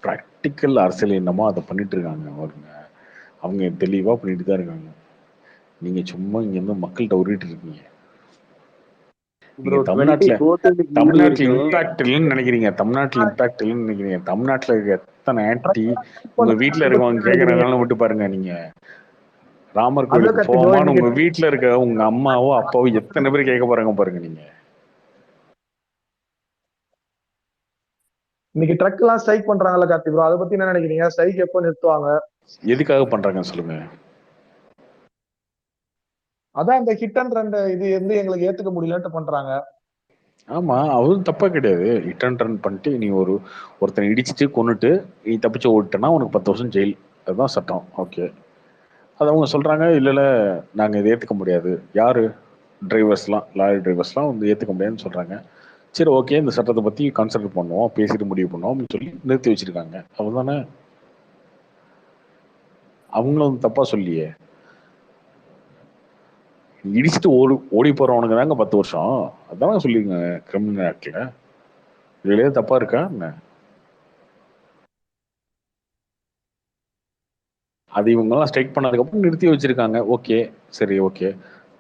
ப்ராக்டிக்கல் அரசியல் என்னமோ அதை பண்ணிட்டு இருக்காங்க அவருங்க. அவங்க தெளிவா பண்ணிட்டு தான் இருக்காங்க. நீங்க சும்மா இங்க இருந்து மக்கள்கிட்ட உருட்டு இருக்கீங்க. ப்ரோ நீங்க தமிழ்நாட்டுல 24th வரைக்கும் இம்பாக்ட் இல்லைன்னு நினைக்கிறீங்க. தமிழ்நாட்டுல இருக்க எத்தனை ஆன்டி உங்க வீட்டுல இருக்கவங்க கேட்கறதுனால விட்டு பாருங்க. நீங்க ராமர் கோயிலுக்கு அதான் போமான்னு இன்னைக்கு உங்க வீட்டுல இருக்க உங்க அம்மாவோ அப்பாவோ எத்தனை பேர் கேட்க போறாங்க பாருங்க. நீங்க இன்னைக்கு ட்ரக் எல்லாம் ஸ்ட்ரைக் பண்றாங்கல்ல கார்த்தி ப்ரோ, அதை பத்தி என்ன நினைக்கிறீங்க? ஸ்ட்ரைக் எப்போ நிறுத்துவாங்க? எதுக்காக பண்றாங்கன்னு சொல்லுங்க. அதான் இந்த ஹிட் அண்ட் ரன் இது வந்து எங்களுக்கு ஏத்துக்க முடியலன்ட்டு பண்றாங்க. ஆமா, அவரும் தப்பா கிடையாது. ஹிட் அண்ட் ரன் பண்ணிட்டு நீ ஒருத்தனை இடிச்சுட்டு கொன்னுட்டு நீ தப்பிச்சு ஓட்டனா உனக்கு 10 வருஷம் ஜெயில். அதுதான் சட்டம். ஓகே, அது அவங்க சொல்றாங்க. இல்ல நாங்க இதை ஏத்துக்க முடியாது. யாரு? டிரைவர்ஸ்லாம், லாரி டிரைவர்ஸ்லாம் வந்து ஏத்துக்க முடியாதுன்னு சொல்றாங்க. சரி ஓகே, இந்த சட்டத்தை பத்தி கன்சிடர் பண்ணுவோம், பேசிட்டு முடிவு பண்ணுவோம் அப்படின்னு சொல்லி நிறுத்தி வச்சிருக்காங்க. அவ்வளவுதானே. அவங்களும் தப்பா சொல்லியே. இடிச்சுட்டு ஓடி போறவனுக்கு தாங்க 10 வருஷம். அதான சொல்லிருங்க கிரிமினல் ஆக்ட்ல. இதுலயே தப்பா இருக்கா என்ன? அது இவங்கெல்லாம் ஸ்ட்ரைக் பண்ணதுக்கு அப்புறம் நிறுத்தி வச்சிருக்காங்க. ஓகே, சரி ஓகே,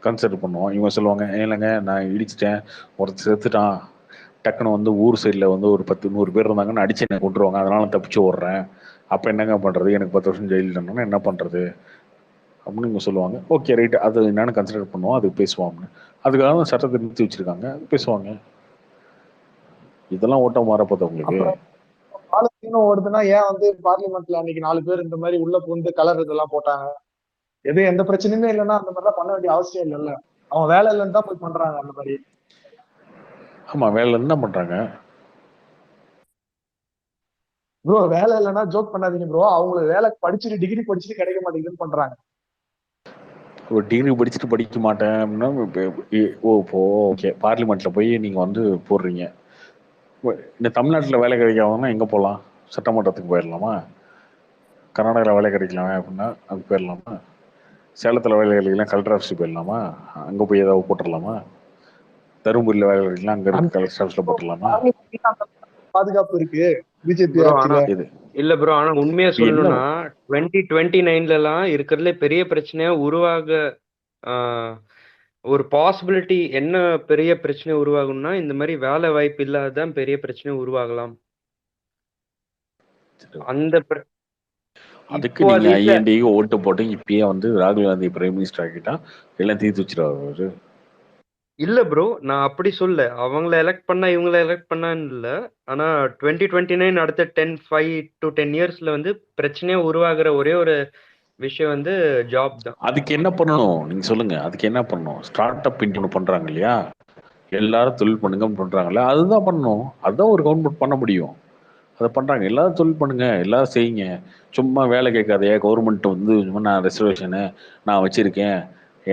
கன்சிடர் பண்ணுவோம். இவங்க சொல்லுவாங்க, இல்லைங்க நான் இடிச்சிட்டேன், ஒருத்தர் செத்துட்டான், டக்குன்னு வந்து ஊர் சைடில் வந்து ஒரு 10-100 பேர் இருந்தாங்கன்னு அடிச்சு என்ன கொண்டுருவாங்க, அதனால தப்பிச்சு ஓடுறேன். அப்போ என்னங்க பண்றது? எனக்கு 10 வருஷம் ஜெயில் தண்டனை, என்ன பண்றது அப்படின்னு இவங்க சொல்லுவாங்க. ஓகே ரைட், அது என்னன்னு கன்சிடர் பண்ணுவோம், அது பேசுவாங்க. அதுக்காக தான் சட்டத்தை நிறுத்தி வச்சிருக்காங்க, பேசுவாங்க. இதெல்லாம் ஓட்டம் மாறப்போது உங்களுக்கு. அப்புறம் பாலஸ்தீனம் ஓடுதுன்னா ஏன் வந்து பார்லிமெண்ட்ல அன்னைக்கு 4 பேர் இந்த மாதிரி உள்ள புகுந்து கலர் இதெல்லாம் போட்டாங்க? எந்த பிரச்சனையுமே இல்லைன்னா அந்த மாதிரிலாம் பண்ண வேண்டிய அவசியம் இல்லைல்ல. அவன் வேலை இல்லைன்னு தான் போய் பண்றாங்க அந்த மாதிரி. ஆமா, வேலை என்ன பண்றாங்க ப்ரோ? வேலை இல்லைன்னா ஜோக் பண்ணாதீங்க ப்ரோ. அவங்களுக்கு வேலை படிச்சுட்டு டிகிரி படிச்சுட்டு கிடைக்க மாட்டேங்குதுன்னு பண்றாங்க. ஒரு டிகிரி படிச்சுட்டு படிக்க மாட்டேன் அப்படின்னா இப்போ ஓகே, பார்லிமெண்ட்ல போய் நீங்க வந்து போடுறீங்க. இந்த தமிழ்நாட்டில் வேலை கிடைக்காதவங்கன்னா எங்கே போகலாம்? சட்டமன்றத்துக்கு போயிடலாமா? கர்நாடகாவில் வேலை கிடைக்கலாமா அப்படின்னா அங்கே போயிடலாமா? சேலத்தில் வேலை கிடைக்கலாம், கலெக்டர் ஆஃபீஸுக்கு போயிடலாமா? அங்கே போய் ஏதாவது போட்டுடலாமா? தருமபுரியில் வேலை கிடைக்கலாம், அங்கே இருக்க கலெக்டர் ஆஃபீஸில் போட்டுடலாமா? பாதுகாப்பு இருக்கு பிஜேபி ப்ரோ. ஆட்சியில. இல்ல ப்ரோ, ஆனா உண்மையா என்ன சொல்லணும்னா 2029லாம் இருக்கிறதுல பெரிய பிரச்சனையா ஒரு பாசிபிலிட்டி என்ன பெரிய பிரச்சனை உருவாகும்னா, இந்த மாதிரி வேலை வாய்ப்பு இல்லாததான் பெரிய பிரச்சனை உருவாகலாம். அந்த அதுக்கு நீங்க ஐஎன்டிக்கு ஓட்டு போட்டு இப்பயே வந்து ராகுல் காந்தி பிரைம் மினிஸ்டர் ஆக்கிட்டா எல்லாம் தீர்த்து வச்சிருவாரு. இல்ல ப்ரோ, நான் அப்படி சொல்ல. அவங்கள எலெக்ட் பண்ணா இவங்கள எலெக்ட் பண்ணான்னு இல்ல. ஆனா 2029 அடுத்த 5 to 10 இயர்ஸ்ல வந்து பிரச்சனையா உருவாகிற ஒரே ஒரு விஷயம் வந்து ஜாப் தான். அதுக்கு என்ன பண்ணணும் நீங்க சொல்லுங்க. அதுக்கு என்ன பண்ணணும்? ஸ்டார்ட் அப் இந்தியா பண்றாங்க இல்லையா, எல்லாரும் தொழில் பண்ணுங்க பண்றாங்கல்ல, அதுதான் பண்ணணும். அதுதான் ஒரு கவர்மெண்ட் பண்ண முடியும். அதை பண்றாங்க. எல்லாரும் தொழில் பண்ணுங்க, எல்லாரும் செய்யுங்க. சும்மா வேலை கேட்காதே கவர்மெண்ட் வந்து நான் ரிசர்வேஷனு நான் வச்சிருக்கேன்,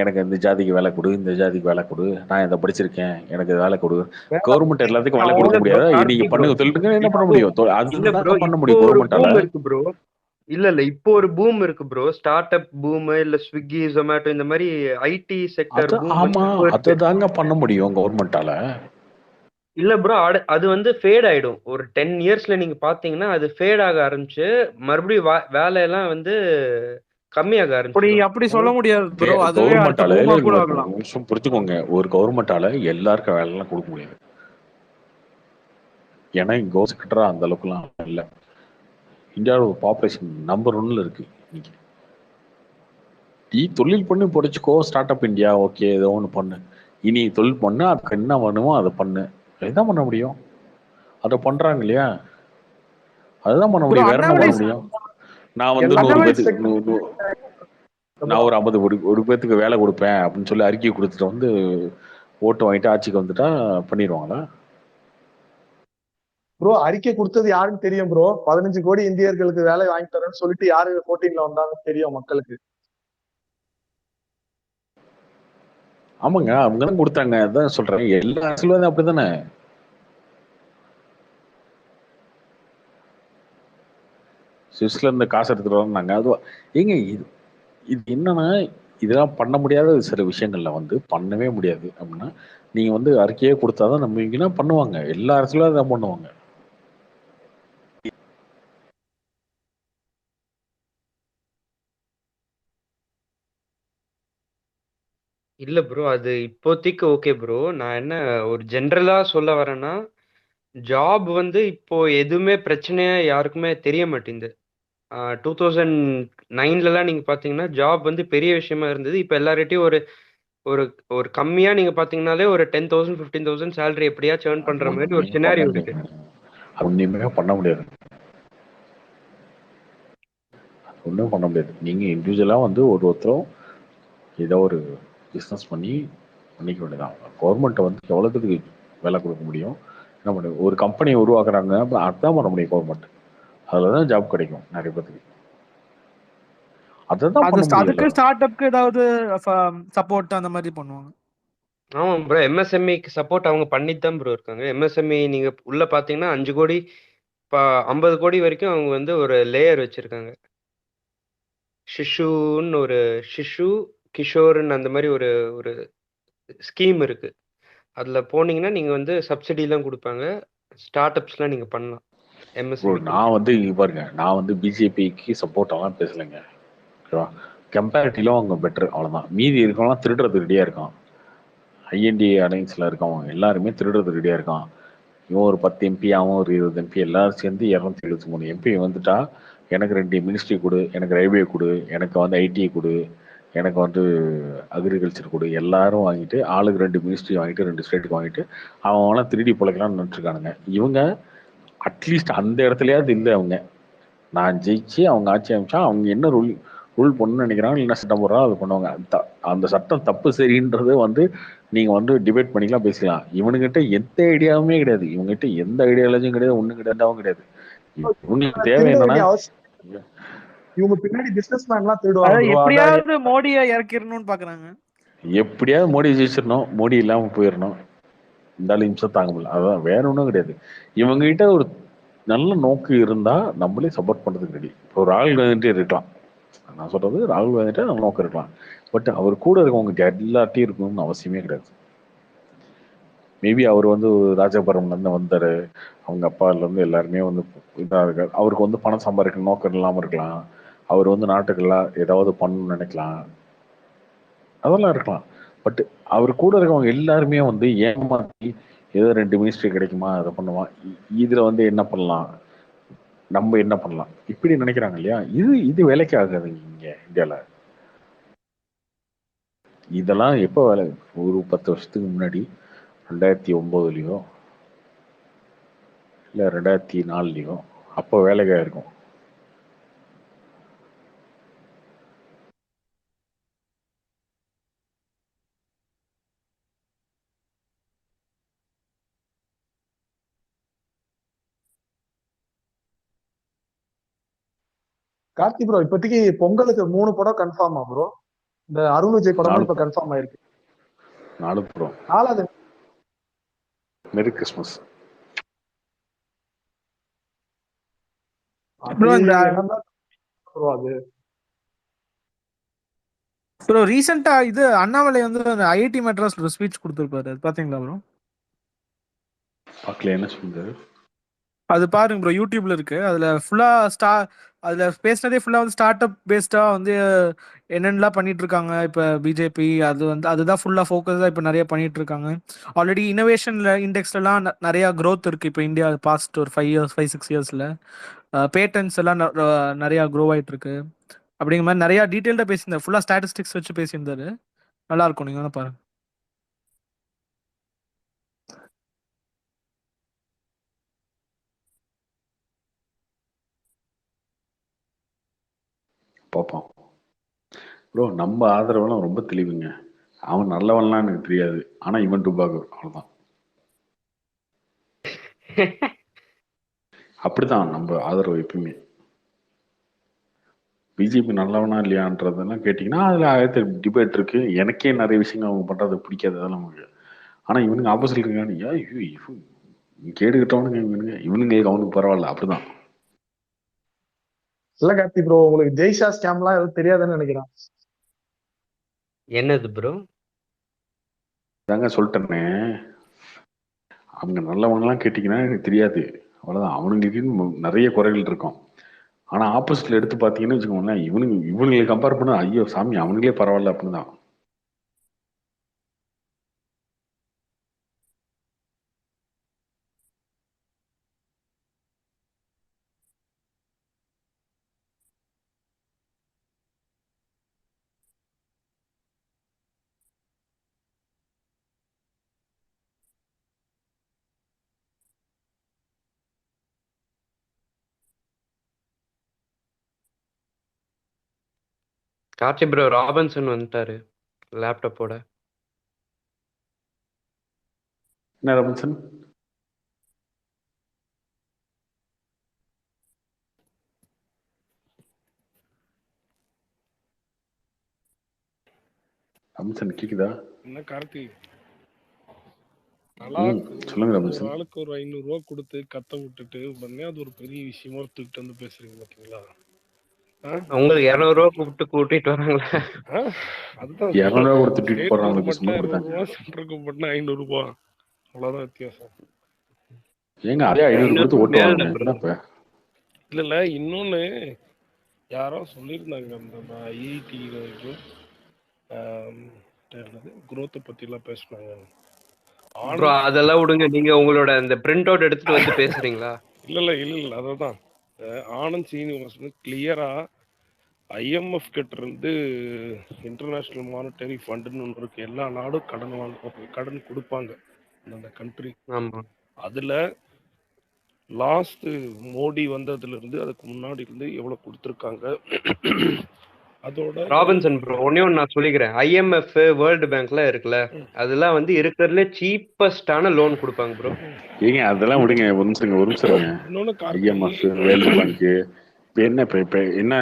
எனக்கு இந்த ஜாதிக்கு வேலை கொடு, இந்த ஜாதிக்கு வேலை கொடு, நான் இதை படிச்சிருக்கேன், எனக்கு வேலை கொடு. கவர்மெண்ட் எல்லாத்துக்கும் வேலை கொடுக்க இல்ல ப்ரோ, முடியாதா? நீங்க கார்த்தி ப்ரோ, பண்ணுங்க சொல்லிட்டு என்ன பண்ண இப்போ முடியும்? இல்ல ப்ரோ, அதுதான் பண்ண இப்போ முடியும் ஒரு கவர்மெண்டால. பூம் இருக்கு ப்ரோ. இல்ல இப்போ ஒரு பூம் இருக்கு ப்ரோ, ஸ்டார்ட் அப் பூம், இல்ல ஸ்விக்கி ஜொமேட்டோ இந்த மாதிரி ஐடி செக்டர் பூம் வந்து ஆமா, இப்போ இருக்கு. அதுதாங்க பண்ண முடியும் கவர்மெண்டால. இல்ல ப்ரோ, அது வந்து ஃபேட் ஆயிடும். ஒரு 10 இயர்ஸ்ல நீங்க பாத்தீங்கன்னா அது ஃபேட் ஆக ஆரம்பிச்சு மறுபடியும் வேலையெல்லாம் வந்து கம்மியாக அப்படி ஆரம்பிச்சிடும். அப்படி சொல்ல முடியாது ப்ரோ, அதுவே அடுத்த கவர்மெண்டால பூமா கூட ஒரு ஆகலாம். நிமிஷம் புரிஞ்சுக்கோங்க, ஒரு கவர்மெண்டால எல்லாருக்கும் வேலைலாம் கொடுக்க முடியாது. ஏன்னா இங்க செக்டரா அந்த அளவுக்குலாம் இல்லை. இந்தியாவோட பாப்புலேஷன் நம்பர் 1ல இருக்கு இன்னைக்கு. நீ தொழில் பண்ணி பொழைச்சிக்கோ, ஸ்டார்ட் அப் இந்தியா, ஓகே, ஏதோ ஒன்று பண்ணு. இனி தொழில் பண்ணு, அதுக்கு என்ன பண்ணுமோ அதை பண்ணு. இதுதான் பண்ண முடியும். அதை பண்றாங்க இல்லையா? அதுதான் பண்ண ப்ரோ முடியும். வேற என்ன அண்ணாமலை பண்ண முடியும்? நான் வந்து எல்லா 100 அண்ணாமலை பேத்துக்கு நான் ஒரு 50 ஒரு பேத்துக்கு வேலை கொடுப்பேன் அப்படின்னு சொல்லி அறிக்கை கொடுத்துட்டு வந்து ஓட்டு வாங்கிட்டு ஆட்சிக்கு வந்துட்டா பண்ணிடுவாங்களா? ப்ரோ அறிக்கை கொடுத்தது யாருன்னு தெரியும் ப்ரோ. 15 கோடி இந்தியர்களுக்கு வேலை வாங்கி தரேன்னு சொல்லிட்டு யாரு 14ல வந்தாங்கன்னு தெரியும் மக்களுக்கு. ஆமாங்க, அவங்க தான் கொடுத்தாங்க. அதான் சொல்றேன், எல்லா அரசியல்வாதியும் அப்படித்தானே. சுவிஸ்ல இருந்து காசு எடுத்துட்டு வரோம்னாங்க. அது ஏங்க இது இது என்னன்னா, இதெல்லாம் பண்ண முடியாத சில விஷயங்கள்ல வந்து பண்ணவே முடியாது அப்படின்னா நீங்க வந்து அறிக்கையே கொடுத்தாதான் நம்புவீங்கன்னா பண்ணுவாங்க. எல்லா அரசியலும் தான் பண்ணுவாங்க. இல்ல ப்ரோ, அது இப்போதைக்கு ஓகே ப்ரோ. நான் என்ன ஒரு ஜென்ரலா சொல்ல வரேன்னா, ஜாப் வந்து இப்போ எதுவுமே பிரச்சனையா யாருக்குமே தெரிய மாட்டேங்குது. 2009லலாம் நீங்க பாத்தீங்கன்னா ஜாப் வந்து பெரிய விஷயமா இருந்தது. இப்ப எல்லார்கிட்டயும் ஒரு ஒரு ஒரு கம்மியா நீங்க பாத்தீங்கன்னாலே ஒரு 10,000 15,000 சேலரி எப்படியாச்சும் earn அது பண்ற மாதிரி ஒரு ஒண்ணுமே பண்ண சினாரியோ இருக்கு. முடியாது. அது ஒண்ணுமே பண்ண முடியாது. ஒன்றும் பண்ண முடியாது. நீங்க இண்டிவிஜுவலா வந்து ஒருத்தரும் ஏதோ ஒரு பிஸ்னஸ் பண்ணிக்க வேண்டியதான். கவர்மெண்ட்டை வந்து எவ்வளோத்துக்கு வேலை கொடுக்க முடியும், என்ன பண்ண ஒரு கம்பெனியை உருவாக்குறாங்க, அப்ப அதான் பண்ண முடியும் கவர்மெண்ட். அதில் தான் ஜாப் கிடைக்கும் நிறைய பேத்துக்கு. அதை தான் அது பண்ண முடியல. அதுக்கு ஸ்டார்ட் அப்க்கு ஏதாவது சப்போர்ட் அந்த மாதிரி பண்ணுவாங்க. ஆமா ப்ரோ, எம்எஸ்எம்இக்கு சப்போர்ட் அவங்க பண்ணிட்டு தான் ப்ரோ இருக்காங்க. எம்எஸ்எம்இ நீங்க உள்ள பாத்தீங்கன்னா 5 கோடி 50 கோடி வரைக்கும் அவங்க வந்து ஒரு லேயர் வச்சிருக்காங்க. ஷிஷுன்னு ஒரு ஷிஷு கிஷோர்னு அந்த மாதிரி ஒரு ஒரு ஸ்கீம் இருக்கு. அதுல போனீங்கன்னா நீங்க வந்து சப்சிடி எல்லாம் கொடுப்பாங்க. ஸ்டார்ட் அப்ஸ்லாம் நீங்க பண்ணலாம் எம்எஸ்எம்இ. நான் வந்து இங்க பாருங்க, நான் வந்து பிஜேபிக்கு சப்போர்ட்டாலாம் பேசலைங்க, ஓகேவா? கம்பேரிட்டிவ்ல அவங்க பெட்டர், அவ்வளோதான். மீதி இருக்கவங்களாம் திருடுறது ரெடியாக இருக்கான். ஐஎன்டிஏ அலைன்ஸில் இருக்கவங்க எல்லாருமே திருடுறது ரெடியாக இருக்கான். இவன் ஒரு 10 எம்பி, அவன் ஒரு 20 எம்பி, எல்லாரும் சேர்ந்து 273 எம்பி வந்துட்டா எனக்கு 2 மினிஸ்ட்ரி கொடு, எனக்கு ரயில்வே கொடு, எனக்கு வந்து ஐடி கொடு, எனக்கு வந்து அக்ரிகல்ச்சர் கொடு, எல்லாரும் வாங்கிட்டு ஆளுக்கு 2 மினிஸ்ட்ரி வாங்கிட்டு 2 ஸ்டேட்டுக்கு வாங்கிட்டு அவங்களாம் திருடி பிழைக்கலாம்னு நினச்சிருக்கானுங்க. இவங்க அட்லீஸ்ட் அந்த இடத்துலயாவது இல்லை. அவங்க நான் ஜெயிச்சு அவங்க ஆட்சி அமைச்சா அவங்க என்ன ரூல் பண்ணணும்னு நினைக்கிறாங்க, என்ன சட்டம் போடுறாங்க அது பண்ணுவாங்க. அந்த சட்டம் தப்பு சரின்றது வந்து நீங்க வந்து டிபேட் பண்ணிக்கலாம், பேசலாம். இவனுங்கிட்ட எந்த ஐடியாவுமே கிடையாது, இவங்ககிட்ட எந்த ஐடியாலஜியும் கிடையாது, ஒண்ணும் கிடையாதும் கிடையாது. இவங்களுக்கு தேவை திருட என்னன்னா வேண்டிய அவசியம். இவங்க பின்னாடி பிசினஸ் மேன் எல்லாம் திருடுவாங்க அதாவது ப்ரோ. அதான் எப்படியாவது மோடியை இறக்கிடணும்னு பாக்குறாங்க. எப்படியாவது மோடி ஜெயிச்சிடணும், மோடி இல்லாம போயிடணும். இந்த நிமிஷம் தாங்க முடியல, அதான் வேற ஒன்றும் கிடையாது. இவங்க கிட்ட ஒரு நல்ல நோக்கு இருந்தா நம்மளே சப்போர்ட் பண்றதுக்கு ரெடி. இப்போ ராகுல் காந்தி இருக்கலாம், நான் சொல்றது ராகுல் காந்திட்ட நம்ம நோக்கம் இருக்கலாம். பட் அவர் கூட இருக்கவங்க எல்லாத்தையும் இருக்கணும்னு அவசியமே கிடையாது. மேபி அவர் வந்து ராஜபுரம்ல இருந்து வந்தாரு, அவங்க அப்பால இருந்து எல்லாருமே வந்து இதாக இருக்காரு. அவருக்கு வந்து பணம் சம்பாதிக்க நோக்கம் இல்லாம இருக்கலாம். அவர் வந்து நாட்டுக்கெல்லாம் ஏதாவது பண்ணணும்னு நினைக்கலாம், அதெல்லாம் இருக்கலாம். பட் அவர் கூட இருக்கவங்க எல்லாருமே வந்து ஏமாத்தி ஏதோ 2 மினிஸ்ட்ரி கிடைக்குமா அதை பண்ணுவான், இதுல வந்து என்ன பண்ணலாம், நம்ம என்ன பண்ணலாம், இப்படி நினைக்கிறாங்க இல்லையா? இது வேலைக்கு ஆகாதுங்க இங்க இந்தியால. இதெல்லாம் எப்போ வேலை? ஒரு 10 வருஷத்துக்கு முன்னாடி 2009லயோ இல்லை 2004லயோ அப்போ வேலைக்கா இருக்கும். கார்த்தி ப்ரோ, இப்போதைக்கு பொங்கலுக்கு 3 படம் கன்ஃபார்மா ப்ரோ? இந்த அருண் விஜய் படமும் நாலு இப்ப கன்ஃபார்ம் ஆயிருக்கு. 4 ப்ரோ. 4வது மெரி கிறிஸ்மஸ். அது ப்ரோ இந்த என்னதான் bro அது. ப்ரோ ரீசெண்டா இது அண்ணாமலை வந்து அந்த ஐஐடி மெட்ராஸ்ல ஒரு ஸ்பீச் கொடுத்துருப்பாரு, அது பாத்தீங்களா ப்ரோ? பார்க்கல, என்ன சொல்றாரு? அது பாருங்க ப்ரோ, யூடியூப்ல இருக்கு. அதுல ஃபுல்லா அதுல பேசினதே ஃபுல்லா வந்து ஸ்டார்ட் அப் பேஸ்டா வந்து என்னென்னலாம் பண்ணிட்டு இருக்காங்க இப்ப பிஜேபி. அது வந்து அதுதான் ஃபுல்லா ஃபோக்கஸா இப்ப நிறைய பண்ணிட்டு இருக்காங்க. ஆல்ரெடி இனோவேஷன்ல இண்டெக்ஸ்லாம் நிறைய growth இருக்கு இப்ப இந்தியா பாஸ்ட் ஒரு 5-6 இயர்ஸ்ல. பேட்டன்ஸ் எல்லாம் நிறைய க்ரோ ஆயிட்டு இருக்கு. அப்படிங்கிற மாதிரி நிறைய டீட்டெயில்டா பேசியிருந்தாரு. ஃபுல்லா ஸ்டாட்டிஸ்டிக்ஸ் வச்சு பேசியிருந்தாரு. நல்லா இருக்கும், நீங்க வேணா பாருங்க. பார்ப்போம் ப்ரோ. நம்ம ஆதரவெல்லாம் ரொம்ப தெளிவுங்க. அவன் நல்லவன்லாம் எனக்கு தெரியாது, ஆனா இவன் டுபாகூர் அவ்வளவுதான். அப்படிதான் நம்ம ஆதரவு எப்பயுமே. பிஜேபி நல்லவனா இல்லையான்றதெல்லாம் கேட்டிங்கன்னா அதில் ஆயிரத்தி டிபேட் இருக்கு. எனக்கே நிறைய விஷயங்கள் அவங்க பண்றது பிடிக்காது, அதெல்லாம் நமக்கு. ஆனால் இவனுங்க ஆப்போசிட் இருக்காங்க, கேடுகிட்டவனுங்க இவனுங்க அவனுக்கு பரவாயில்ல, அப்படிதான். இல்ல கார்த்தி ப்ரோ, உங்களுக்கு ஜெய்ஷா ஸ்கேம்லாம் எதுவும் தெரியாதுன்னு நினைக்கிறேன். என்னது ப்ரோ? தாங்க சொல்லிட்டேனே, அவங்க நல்லவங்கலாம் கேட்டிங்கன்னா எனக்கு தெரியாது, அவ்வளோதான். அவனுங்களுக்கு நிறைய குறைகள் இருக்கும். ஆனால் ஆப்போசிட்ல எடுத்து பார்த்தீங்கன்னு வச்சுக்கோங்களேன், இவனுங்களை கம்பேர் பண்ண ஐயோ சாமி அவனுங்களே பரவாயில்ல அப்படின்னு தான். கார்த்தி ப்ரோ, ராபின்சன் வந்துட்டாரு லேப்டாப்போட. என்ன ராபின்சன்? ராபின்சன் கேக்குதா? என்ன கார்த்தி, சொல்லுங்க ஒரு ராபின்சன். ஆளுக்கு ஒரு 500 ரூபா கொடுத்து கத்த விட்டுட்டு உடனே அது ஒரு பெரிய விஷயமா தூக்கிட்டு வந்து பேசுறீங்க பாத்தீங்களா? உங்களுக்கு 200 ரூபா கூட்டிட்டு வராங்களா? அதுதான் 200 ரூபா கொடுத்து ட்வீட் ஸ்டேட் போடுறாங்க, கவர்மெண்ட்னா சும்மா 200 ரூபா, சென்ட்ரல் கவர்மெண்ட்னா 500 ரூபா, அவ்வளவுதான் வித்தியாசம். ஏங்க அதே 500 கொடுத்து ஓட்டு வாங்க. என்னப்ப இல்ல இன்னொன்னு யாரோ சொல்லியிருந்தாங்க, அந்த ஐஐடி குரோத்தை பத்தி எல்லாம் பேசினாங்க. அதெல்லாம் விடுங்க, நீங்க உங்களோட அந்த பிரிண்ட் அவுட் எடுத்துட்டு வந்து பேசுறீங்களா? இல்ல அததான் ஆனந்த் சீனிவாசன் கிளியரா IMF கிட்ட இருந்து இன்டர்நேஷனல் மானிட்டரி ஃபண்டுன்னு ஒன்று இருக்கு, எல்லா நாடும் கடன் கொடுப்பாங்க அந்த கண்ட்ரி. அதுல லாஸ்ட் மோடி வந்ததுல இருந்து அதுக்கு முன்னாடி இருந்து எவ்வளவு கொடுத்துருக்காங்க. அதோட ராபின்சன் ப்ரோ, ஒண்ணே ஒன்று நான் சொல்லிக்கிறேன். IMF வேர்ல்டு பேங்க்ல இருக்குல்ல, அதெல்லாம் வந்து இருக்கிறதுல சீப்பஸ்டான லோன் கொடுப்பாங்க ப்ரோ. ஏங்க அதெல்லாம் விடுங்க, ஒரு நிமிஷம். IMF வேர்ல்டு பேங்க் என்ன இப்ப என்ன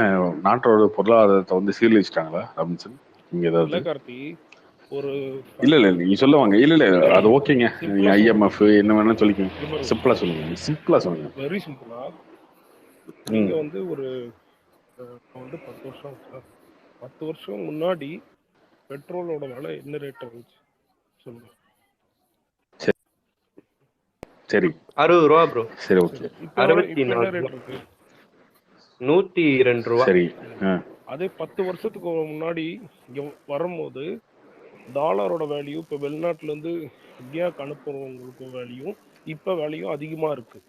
நாட்டோட பொருளாதாரத்தை வந்து சீரழிச்சிட்டாங்களா ராபின்சன்? நீங்க ஏதாவது கார்த்தி ஒரு இல்ல நீங்க சொல்லுவாங்க. இல்ல அது ஓகேங்க. நீங்க IMF என்ன வேணா சொல்லிக்கோங்க. சிம்பிளா சொல்லுங்க. வெரி சிம்பிளா. நீங்க வந்து ஒரு 10 வருஷம் முன்னாடி பெட்ரோலோட விலை என்ன ரேட் இருந்துச்சு சொல்லுங்க? சரி 60 ரூபா ப்ரோ. சரி ஓகே. 64 ரேட் இருக்கு 102 ரூபா. சரி. அதே 10 வருஷத்துக்கு முன்னாடி இங்க வரும்போது டாலரோட வேல்யூ இப்ப வெளிநாட்டுல இருந்து இந்தியாவுக்கு அனுப்புறவங்களுக்கு வேல்யூ இப்ப வேல்யூ அதிகமா இருக்கு.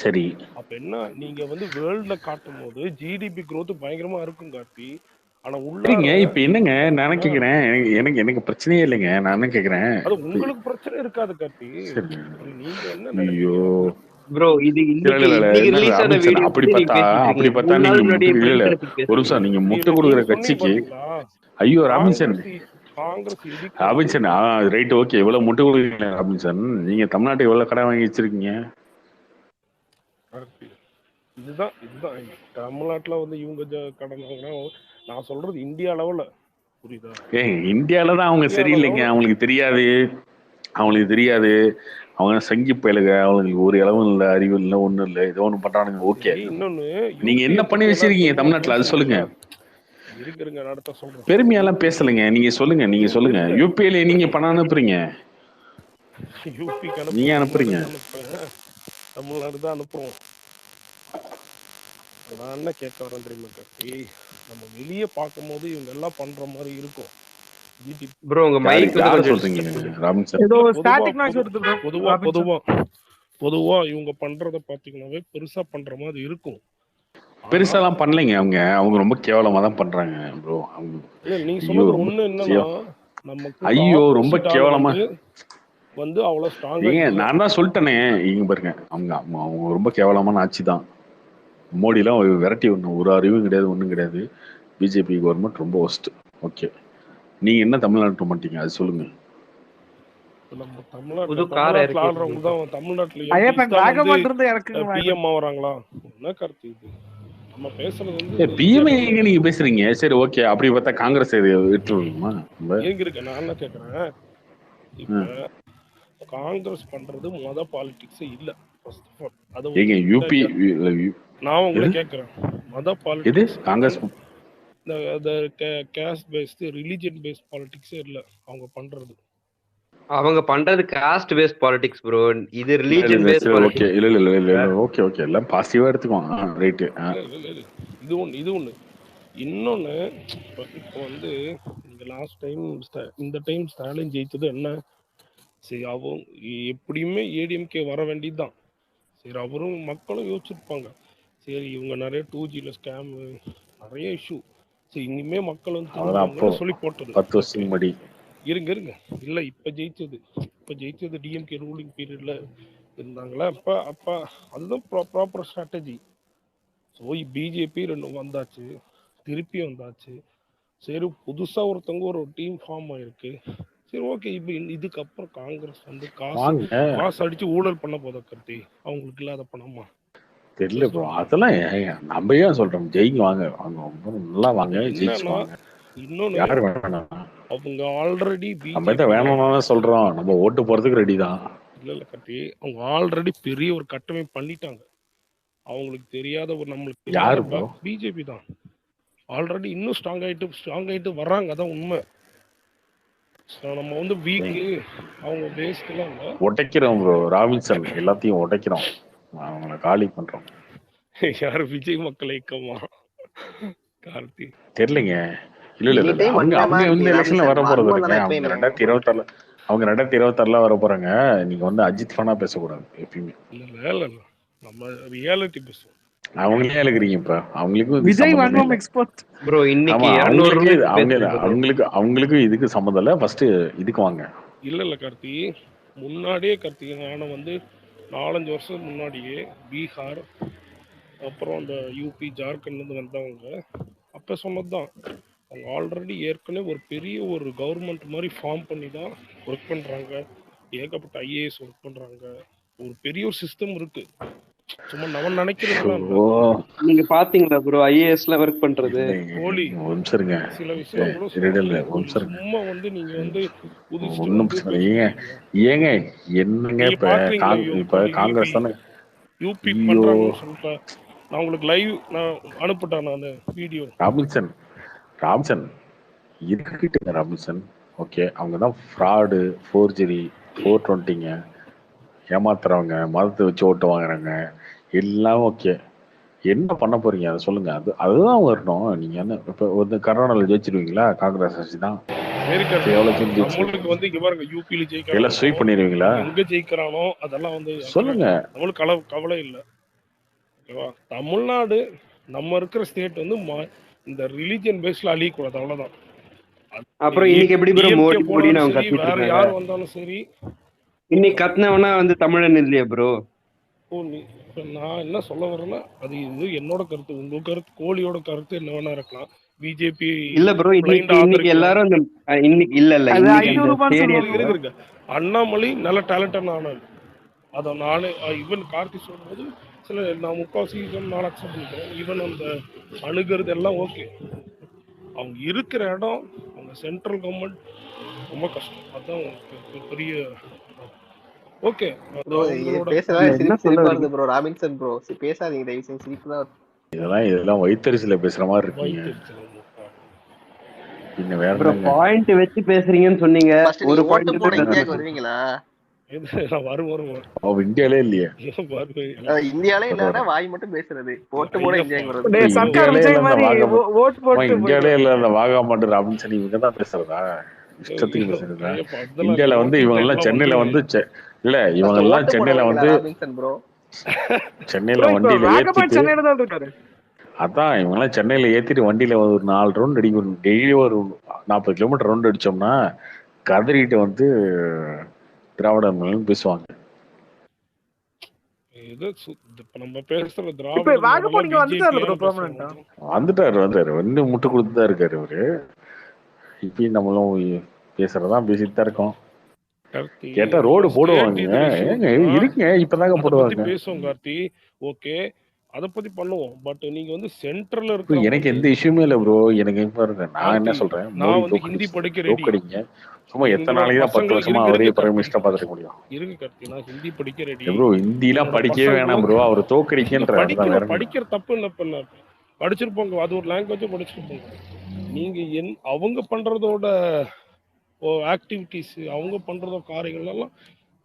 சரி. அப்ப என்ன, நீங்க வந்து வேர்ல்ட்ல காட்டும் போது ஜிடிபி growth பயங்கரமா இருக்கும் கார்த்தி. ஆனா சரிங்க, இப்ப என்னங்க நான் கேக்குறேன், எனக்கு பிரச்சனையே இல்லைங்க. நான் என்ன கேக்குறேன், அது உங்களுக்கு பிரச்சனை இருக்காது கார்த்தி. நீங்க என்ன ஐயோ ப்ரோ, இது இன்னைக்கு ரிலீஸ் ஆன வீடியோ. அப்படி பார்த்தா நீங்க ஒரு நிமிஷம், நீங்க முட்டை கொடுக்குற கட்சிக்கு ஐயோ ராபின்சன் ரைட் ஓகே, இவ்வளவு முட்டை கொடுக்குறீங்க ராபின்சன். நீங்க தமிழ்நாட்டை எவ்வளவு கடை வாங்கி வச்சிருக்கீங்க? இதுதான் தமிழ்நாட்டுல வந்து இவங்க கடன் வாங்கினா, நான் சொல்றது இந்தியா லெவல்ல புரியுதா? இந்தியால தான் அவங்க இந்தியால சரியில்லைங்க. தான் அவங்களுக்கு தெரியாது. அவங்க சங்கி பயலுக. அவங்களுக்கு ஒரு இளவும் இல்லை, அறிவு இல்லை, ஒன்றும் இல்லை. ஏதோ ஒன்று பண்றானுங்க. ஓகே, சரி. இன்னொன்னு நீங்க யூபியை என்ன பண்ணி பத்தி எல்லாரும் வச்சிருக்கீங்க பெருமையா தமிழ்நாட்டுல அது சொல்லுங்க. பேசுறீங்கல்ல, இருங்க அடுத்த சொல்றேன். பெருமையெல்லாம் பேசலைங்க. நீங்க சொல்லுங்க. இருங்க யூபிஐல நீங்க பணம் அனுப்புறீங்க, யூபிக்கு நீங்க அனுப்புறேன், அனுப்புறீங்க. தமிழ்நாடு அனுப்புறேன், தமிழ்நாடு தான் அனுப்புறோம். நான் என்ன கேட்க வரேன் தெரியுமா கார்த்தி, நம்ம வெளியே பார்க்கும்போது இவங்க எல்லாம் பண்ற மாதிரி இருக்கும். ப்ரோ உங்க மைக் வந்து யாரு கொஞ்சம் சொல்றீங்க ராபின்சன்? ஏதோ பொதுவா ஸ்டாட்டிக் நாய்ஸ் வருது ப்ரோ. பொதுவா ராபின்சன் பொதுவா பொதுவா இவங்க பண்றத பாத்தீங்கன்னாவே பெருசா பண்ற மாதிரி இருக்கும். ஆனா பெருசாலாம் பண்ணலைங்க. அவங்க ரொம்ப கேவலமா தான் பண்றாங்க ப்ரோ. அவங்க இல்ல நீங்க ஐயோ சொன்னது ரொம்ப ஒண்ணு என்னன்னா, கேவலம். நமக்கு ஐயோ ரொம்ப ஆப்போசிட் ஆள் கேவலமா. வந்து அவ்வளவு ஸ்ட்ராங்கா ஏங்க இல்ல. நான் தான் சொல்லிட்டேனே, இங்க பாருங்க. அவங்க ரொம்ப கேவலமான ஆட்சி தான். மோடிலாம் விரட்டி விடணும். ஒரு அறிவும் கிடையாது, ஒன்றும் கிடையாது. பிஜேபி கவர்மெண்ட் ரொம்ப ஒஸ்ட். ஓகே, நீங்க என்ன தமிழ்நாட்டு மாட்டீங்க அது சொல்லுங்க. நம்ம புது தமிழ்நாட்டுல கார் ஆடுறவங்க தான் தமிழ்நாட்டுல ஐயப்பன் எம்பிஸ் தான் வந்து வேகமான் இருந்து இறக்குங்க பிஎம் ஆகுறாங்களா? என்ன கருத்து இது? நம்ம பேசுறது வந்து பிஎம்ஐ எங்க நீங்க பேசுறீங்க? சரி ஓகே, அப்படி பார்த்தா காங்கிரஸ் விட்டுருமா? எங்க இருக்கு? நான் என்ன கேக்குறேன், இப்ப காங்கிரஸ் பண்றது பாலிடிக்ஸ் இல்ல. ஃபர்ஸ்ட் ஆஃப் ஆல் அது ஏங்க யூபி நான் உங்களை கேக்குறேன், மத இது பாலிடிக்ஸ் காங்கிரஸ் இந்த கேஸ்ட் பேஸ்ட் ரிலிஜியன் பேஸ்ட் பாலிடிக்ஸே இல்ல அவங்க பண்றது. அவங்க பண்றது காஸ்ட் பேஸ்ட் பாலிடிக்ஸ் ப்ரோ, இது ரிலீஜன் பேஸ்ட் ஓகே பாலிடிக்ஸ். இல்ல ஓகே எல்லாம் பாசிட்டிவா எடுத்துக்கோங்க. ரைட். இது ஒண்ணு. இன்னொன்னு, இப்போ வந்து நீங்க லாஸ்ட் டைம் இந்த டைம் ஸ்டாலின் ஜெயிச்சது என்ன? சரி, அவங்க எப்படியுமே ஏடிஎம்கே வர வேண்டியதுதான். சரி, அவரும் மக்களும் யோசிச்சிருப்பாங்க, சரி இவங்க நிறைய 2Gல ஸ்கேம் நிறைய இஷ்யூ, சரி இனிமே மக்கள் வந்து சொல்லி போட்டது 10 வருஷத்துக்கு முன்னாடி. இருங்க இல்ல இப்ப ஜெயிச்சது டிஎம்கே ரூலிங் பீரியட்ல இருந்தாங்களா? அப்ப அதுதான் ப்ராப்பர் ஸ்ட்ராட்டஜி. ஸோ பிஜேபி ரெண்டும் வந்தாச்சு, திருப்பி வந்தாச்சு. சரி, புதுசா ஒருத்தவங்க ஒரு டீம் ஃபார்ம் ஆயிருக்கு. சரி ஓகே, இப்போ இதுக்கப்புறம் காங்கிரஸ் வந்து காசு அடிச்சு ஊழல் பண்ண போத கருத்தி, அவங்களுக்கு இல்லாத பணமா தெரியல ப்ரோ. அதெல்லாம் நம்ம ஏன் சொல்றோம்? ஜெயிங்க, வாங்க நல்லா வாங்க, ஜெயிச்சுவாங்க. இன்னொன்னு, யாரு வேணாம்? அவங்க ஆல்ரெடி நம்ம இதை வேணாம்னு சொல்றோம், நம்ம ஓட்டு போறதுக்கு ரெடி தான். இல்ல கட்டி, அவங்க ஆல்ரெடி பெரிய ஒரு கட்டமைப்பு பண்ணிட்டாங்க. அவங்களுக்கு தெரியாத ஒரு நம்மளுக்கு யாரு பிஜேபி தான் ஆல்ரெடி இன்னும் ஸ்ட்ராங் ஆயிட்டு வர்றாங்க. அதான் உண்மை. நம்ம வந்து வீக்கு அவங்க பேஸ்ட்லாம் இல்ல, உடைக்கிறோம் ப்ரோ. ராபின்சன் எல்லாத்தையும் உடைக்கிறோம், அவங்கள காலி பண்றோம். யாரு? விஜய் மக்கள் இயக்கமா கார்த்தி? தெரியலங்க. இல்ல அவங்க வந்து எலெக்ஷன்ல வர போறது இல்லைங்க. அவங்க 2026 அவங்க 2026 வர போறாங்க. நீங்க வந்து அஜித் ஃபனா பேசக்கூடாது எப்பயுமே. இல்ல நம்ம ரியாலிட்டி பேசுவோம். அவங்களே இருக்கிறீங்க இப்ப. அவங்களுக்கும் விஜய் வன்மம் எக்ஸ்போர்ட் ப்ரோ. இன்னைக்கு அவங்களுக்கு இதுக்கு சம்மந்தம் இல்ல. ஃபர்ஸ்ட் இதுக்கு வாங்க. இல்ல கார்த்தி, முன்னாடியே கார்த்தி, நான் வந்து 4-5 வருஷம் முன்னாடியே பீகார், அப்புறம் அந்த யூபி, ஜார்க்கண்ட்லேருந்து வந்தவங்க அப்போ சொன்னதுதான், அவங்க ஆல்ரெடி ஏற்கனவே ஒரு பெரிய ஒரு கவர்மெண்ட் மாதிரி ஃபார்ம் பண்ணி தான் ஒர்க் பண்ணுறாங்க. ஏகப்பட்ட ஐஏஎஸ் ஒர்க் பண்ணுறாங்க. ஒரு பெரிய ஒரு சிஸ்டம் இருக்கு. சும்மா நம்ம நினைக்கிறதுலாம் நீங்க பாத்தீங்களா ப்ரோ ஐஏஎஸ்ல ஒர்க் பண்றது? கோலி சில விஷயம் கூட சும்மா வந்து நீங்க வந்து ஏங்க என்னங்க இப்ப காங்கிரஸ் தானே யூபி பண்றாங்கன்னு சொல்லிட்டேன். நான் உங்களுக்கு லைவ் நான் அனுப்பிட்டேன், நான் வீடியோ. ராபின்சன் இருக்கிட்டு ராபின்சன். ஓகே, அவங்க தான் ஃப்ராடு, ஃபோர்ஜரி, 420ங்க, ஏமாத்துறவங்க, மதத்தை வச்சு ஓட்டு வாங்குறாங்க, எல்லாம் ஓகே. என்ன பண்ண போறீங்க அதை சொல்லுங்க. அதுதான் வரணும். நீங்க என்ன இப்ப வந்து கர்நாடகாவில் ஜெயிச்சிருவீங்களா? காங்கிரஸ் ஆட்சி தான். நம்மளுக்கு வந்து இங்க பாருங்க, யூபில ஜெயிக்கிறாங்க, எல்லாம் ஸ்வீப் பண்ணிடுவீங்களா? எங்க ஜெயிக்கிறானோ அதெல்லாம் வந்து சொல்லுங்க. நம்மளுக்கு கவலை இல்லை. ஓகேவா? தமிழ்நாடு நம்ம இருக்கிற ஸ்டேட் வந்து இந்த ரிலிஜியன் பேஸ்ல அழியக்கூடாது, அவ்வளவுதான். அப்புறம் இன்னைக்கு எப்படி ப்ரோ மோடி நான் கத்திட்டு வேற யார் வந்தாலும் சரி, இன்னைக்கு கத்துனவனா வந்து தமிழன் இல்லையா ப்ரோ? நான் என்ன சொல்ல வரேன்னா, அது இது என்னோட கருத்து. உங்க கருத்து, கோலியோட கருத்து என்ன வேணா இருக்கலாம். பிஜேபி இல்ல ப்ரோ, இன்னைக்கு எல்லாரும் இன்னைக்கு இல்ல அண்ணாமலை நல்ல டேலண்டட் ஆனாரு. அத நானே ஈவன் கார்த்தி சொல்லும்போது சில நான் 3/4 நான் அக்செப்ட் பண்ணிக்கிறேன். ஈவன் அந்த அணுகிறது எல்லாம் ஓகே. அவங்க இருக்கிற இடம், அவங்க அந்த சென்ட்ரல் கவர்மெண்ட் ரொம்ப கஷ்டம். அதான் பெரிய ஓகே. ப்ரோ அவங்களோட பேசுறதே என்ன சொல்ல சிரிப்பா வரீங்க? வருது ப்ரோ. ராபின்சன் ப்ரோ பேசாதீங்க தயவு செஞ்சு, சிரிப்பு தான். இதெல்லாம் வயிற்றுல பேசுற மாதிரி இருக்கீங்க. வைத்தறிச்சல். பின்ன வேற ப்ரோ என்னங்க? பாயிண்ட் வச்சு பேசுறீங்கன்னு சொன்னீங்க. ஃபர்ஸ்ட் ஒரு நீங்க ஓட்டு போட பாயிண்ட் இந்தியாவுக்கு வருவீங்களா? வரும் அவ இந்தியாலே இல்லையே. இந்தியாலே இல்லாத வாய் மட்டும் பேசுறது, ஓட்டு போட இந்தியாவுக்கு வர்றது. டேய், சர்க்கார் இந்தியாலே விஜய் இல்ல மாதிரி வாங்க ஓட்டு போட்டு இந்தியாலே இல்ல அந்த வாகாமட்டு அப்படின்னு சொல்லி இவங்க தான் பேசுறதா? இஷ்டத்துக்கு பேசுறதா? இந்தியால வந்து இவங்க எல்லாம் சென்னையில வந்து இல்ல இவங்க ஃபர்ஸ்ட் எல்லாம் ஓட்டு போட சென்னையில வரீங்களா வந்து ராபின்சன் ப்ரோ? சென்னையில bro, இப்ப வண்டியில வாகபாட் ஏத்திட்டு சென்னையில தான் இருக்காரு. அதான் இவங்க எல்லாம் சென்னையில ஏத்திட்டு வண்டியில ஒரு 4 ரவுண்ட் அடிக்கும். டெய்லி ஒரு 40 கிலோமீட்டர் ரவுண்ட் அடிச்சோம்னா கதறிட்டு வந்து திராவிட பேசுவாங்க. நம்ம பேசுற இப்ப திராவிட வாகபாட் இங்க வந்துட்டாரு ப்ரோ பெர்மனன்ட்டா. வந்துட்டாரு இன்னும் முட்டு கொடுத்து தான் இருக்காரு இவரு. இப்பயும் நம்மளும் பேசுறதா பேசிட்டு தான் இருக்கோம். கேட்டா ரோடு போடுவாங்க. ஏங்க இருக்குங்க இப்பதாங்க போடுவாங்க. பேசுவோம் கார்த்தி, ஓகே அத பத்தி பண்ணுவோம். பட் நீங்க வந்து சென்ட்ரல்ல இருக்க எனக்கு எந்த இஷ்யூமே இல்ல ப்ரோ. எனக்கு பாருங்க, நான் என்ன சொல்றேன், நான் வந்து ஹிந்தி படிக்க ரெடி. சும்மா எத்தனை நாளைக்கு தான் 10 வருஷமா அவரே பிரைம் மினிஸ்டர் பாத்துக்க முடியும். இருங்க கார்த்தி, நான் ஹிந்தி படிக்க ரெடி ப்ரோ. ஹிந்திலாம் படிக்கவே வேணாம் ப்ரோ. அவர் தோக்கடிக்கன்ற படிக்கிற தப்பு இல்ல. பண்ண படிச்சிருப்போங்க, அது ஒரு லாங்குவேஜ் படிச்சிருப்போங்க. நீங்க அவங்க பண்றதோட ஆக்டிவிட்டிஸ், அவங்க பண்றதோ காரியங்கள் எல்லாம்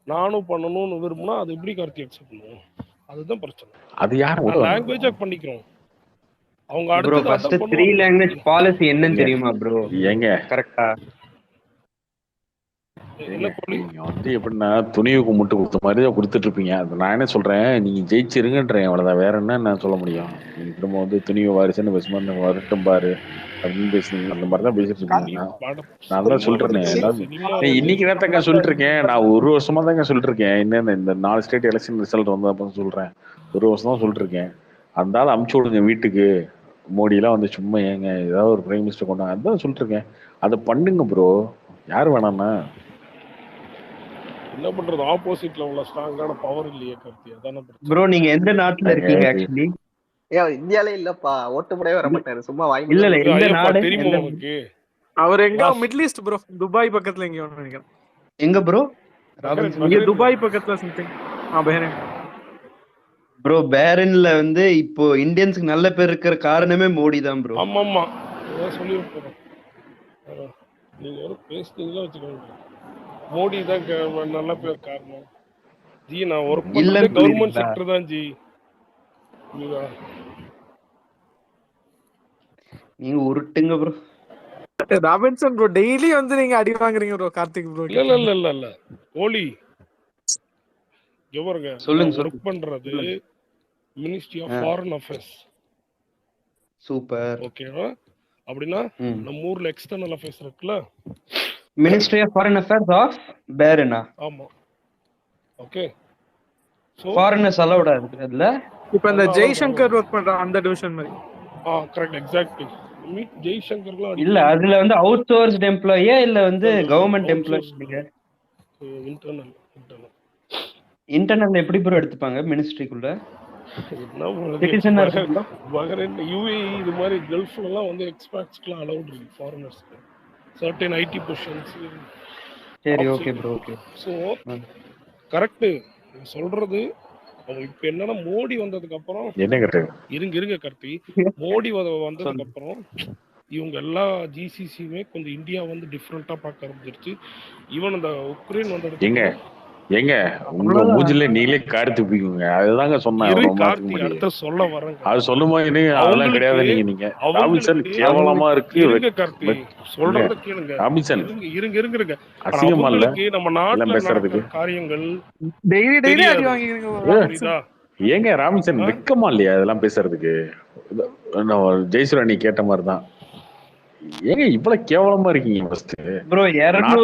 நானும் பண்ணணும்னு விரும்பினா அது எப்படி கார்த்தி அக்செப்ட் பண்ணுவோம்? அதுதான் பிரச்சனை. அது யார் லாங்குவேஜா பண்ணிக்கிறோம். அவங்க ப்ரோ ஃபர்ஸ்ட் 3 லாங்குவேஜ் பாலிசி என்னன்னு தெரியுமா ப்ரோ? ஏங்க கரெக்ட்டா நீங்க வந்து எப்படின்னா துணிவுக்கு முட்டு கொடுத்த மாதிரி தான் கொடுத்துட்டு இருப்பீங்க. அது நான் என்ன சொல்றேன், நீங்க ஜெயிச்சிருங்கன்றேன், அவ்வளவுதான். வேற என்ன நான் சொல்ல முடியும்? நீங்க திரும்ப வந்து துணிவு வாரிசுன்னு பேசுமா வரட்டும் பாரு அப்படின்னு பேசுனீங்க. அந்த மாதிரி தான் பேசிட்டு இருக்கீங்க. நான் தான் சொல்றேன் எல்லாரும் இன்னைக்கு நேரத்தாங்க சொல்லிட்டு இருக்கேன். நான் ஒரு வருஷமா தாங்க சொல்லிட்டு இருக்கேன். என்ன இந்த 4 ஸ்டேட் எலெக்ஷன் ரிசல்ட் வந்து அப்ப சொல்றேன். ஒரு வருஷம் தான் சொல்லிட்டு இருக்கேன். அந்த அமுச்சு விடுங்க வீட்டுக்கு. மோடி எல்லாம் வந்து சும்மா ஏங்க ஏதாவது ஒரு பிரைம் மினிஸ்டர் கொண்டாங்க. அதான் சொல்லிட்டு இருக்கேன். அதை பண்ணுங்க ப்ரோ. யாரு வேணாம்னா என்ன பண்றது? ஆப்போசிட்ல உள்ள ஸ்ட்ராங்கான பவர் இல்லையே கார்த்தி, அதான பிரச்சனை. ப்ரோ நீங்க எந்த நாட்டுல இருக்கீங்க ஆக்சுவலி? இந்தியாலே இல்லப்பா, ஓட்டு போடவே வர மாட்டாரு, சும்மா வாய். இல்ல இந்த நாடு தெரியுமா உங்களுக்கு? அவர் எங்க மிடில் ஈஸ்ட் ப்ரோ, துபாய் பக்கத்துல எங்க நினைக்கிறேன். எங்க ப்ரோ? இங்க துபாய் பக்கத்துல சம்திங். Bahrain bro. பஹ்ரைன்ல வந்து இப்போ இந்தியன்ஸ்க்கு நல்ல பேர் இருக்கிற காரணமே மோடி தான் ப்ரோ. ஆமா ஆமா சொல்லிருப்போம். நீங்க ஒரு பேசுறீங்களா வச்சுக்கோங்க, மோடி தான் நல்ல பேர் காரணம். ஜி நான் ஒர்க் பண்றது கவர்மெண்ட் செக்டர் தான் ஜி. நீங்க உருட்டுங்க ப்ரோ. ராபின்சன் ப்ரோ டெய்லி வந்து நீங்க அடி வாங்குறீங்க ப்ரோ. கார்த்திக் ப்ரோ இல்ல ஓலி எவருங்க சொல்லுங்க. ஒர்க் பண்றது ministry of foreign affairs. Super. ஓகேவா? அப்படின்னா நம்ம ஊர்ல எக்ஸ்டர்னல் அஃபேர்ஸ் இருக்குல்ல, ministry of foreign affairs of Bahrain. ஆமா ஓகே. சோ ஃபாரினர்ஸ் அலௌட் இருக்குதுல. இப்போ இந்த ஜெய்சங்கர் ஒர்க் பண்ற அந்த டிவிஷன் மாதிரி. Correct exactly. ஜெய்சங்கர்லாம் இல்ல அதுல வந்து அவுட் சோர்ஸ்ட் எம்ப்ளாயியா இல்ல வந்து கவர்மெண்ட் எம்ப்ளாயி? இன்டர்னல் எப்படி ப்ரோ எடுத்துப்பாங்க மினிஸ்ட்ரிக்குள்ள? பஹ்ரைன், யுஏஇ இது மாதிரி கல்ஃப்ல எல்லாம் வந்து எக்ஸ்பேட்ஸ்க்குலாம் அலௌட் இருக்கு ஃபாரினர்ஸ்க்கு, சர்டன் ஐடி பொசிஷன்ஸ். சரி okay bro okay. So correct சொல்றது. இப்ப என்னன்னா மோடி வந்ததுக்கு அப்புறம் இருங்க கார்த்தி, மோடி வந்ததுக்கு அப்புறம் இவங்க எல்லா ஜிசிசியுமே கொஞ்சம் இந்தியா வந்து டிஃப்ரெண்டா பார்க்க ஆரம்பிச்சிருச்சு. ஈவன் அந்த உக்ரைன் வந்ததுக்கு ஏங்க உங்க மூஞ்சில நீங்களே காரி துப்பிக்குங்க. அதுதாங்க சொன்னேன். அடுத்த சொல்ல வரேன். அது சொல்லும்போது அதெல்லாம் கிடையாது. நீங்க ராபின்சன் கேவலமா இருக்கு சொல்றத கேளுங்க. ராபின்சன் இருங்க அசிங்கமா இல்ல நம்ம நாட்டுல பேசுறதுக்கு காரியங்கள் டெய்லி அடி வாங்குறீங்க. ஏங்க ராபின்சன் வெக்கமா இல்லையா இதெல்லாம் பேசுறதுக்கு? ஜெயசுராணி கேட்ட மாதிரிதான். ஏங்க இவ்வளவு கேவலமா இருக்கீங்க? ஃபர்ஸ்ட் ப்ரோ 200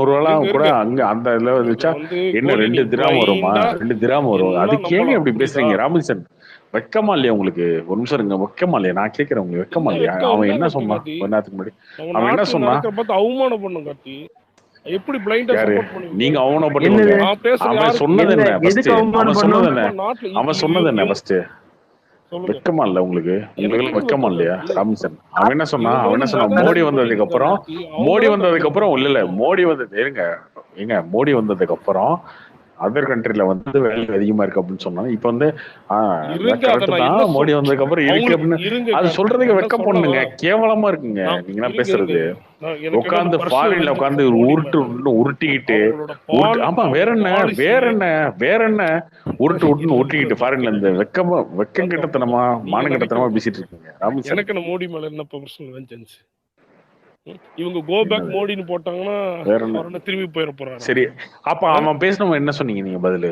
ரூபாய் கூட அங்க அந்த இதுல வச்சா என்ன 2 திராம் வருமா? 2 திராம் வரும். அதுக்கு ஏங்க இப்படி பேசுறீங்க ராபின்சன்? வெக்கமா இல்லையா உங்களுக்கு? ஒரு நிமிஷம் இருங்க, வெக்கமா இல்லையா? நான் கேட்கிறேன், உங்களுக்கு வெக்கமா இல்லையா? அவன் என்ன சொன்னான் கொஞ்ச நேரத்துக்கு முன்னாடி? அவன் என்ன சொன்னான்? அவமானம் பண்ணும் கார்த்தி. எப்படி பிளைண்டா சப்போர்ட் பண்ணுவீங்க? நீங்க அவமானப்படுவீங்க. அவன் சொன்னது என்ன? அவன் சொன்னது என்ன? ஃபர்ஸ்ட் சொல்லுங்க. வெக்கமா இல்ல உங்களுக்கு? எனக்கு உங்களுக்கு எதுவும் வெக்கமா வெக்கம் இல்லையா இல்ல. ராமிசன்? அவன் என்ன சொன்னா இவங்க வந்து மோடி மொதல் வந்ததுக்கு அப்புறம் கார்த்தி அவங்க இல்ல இல்ல மோடி வந்தது ஏங்க மோடி வந்ததுக்கு அப்புறம் அதர் கண்ட்ரில வந்து வேலை அதிகமா இருக்கு அப்படின்னு சொன்னாங்க. இப்ப வந்து இருங்க அதை கரெக்ட் நான் என்ன தான், மோடி வந்ததுக்கு அப்புறம் இருக்கு அவங்களுக்கு அப்படின்னு இருங்க அது கார்த்தி சொல்றதுக்கு நான் என்ன வெக்கம் சொல்லவா பண்ணுங்க. கேவலமா இருக்குங்க நான் நீங்க எல்லாம் இருங்க பேசுறது. நான் எனக்கு என்ன உட்காந்து பர்சனல் ஃபாரின்ல உட்காந்து வெஞ்சன்ஸ் மோடி உருட்டு மேல உருட்டிக்கிட்டு அவங்களோட ஆமா வேற என்ன பாலிசி வேற என்ன உருட்டுன்னு உருட்டிக்கிட்டு ஃபாரின்ல கேளுங்க இந்த வெக்கம் கார்த்தி கிட்டத்தனமா நீங்க மானம் கிட்டத்தனமா நினைக்கிறது பேசிட்டு இருக்கீங்க ராமிசன். எனக்கு என்ன மோடி மேல என்ன பர்சனல் வெஞ்சன்ஸ்? இவங்க கோ பேக் என்னது மோடின்னு போட்டாங்கன்னா வேற என்ன? அவர் என்ன திரும்பி போயிட போறாரா? சரி அப்ப அவன் பேசினவன் என்ன சொன்னீங்க நீங்க பதிலு?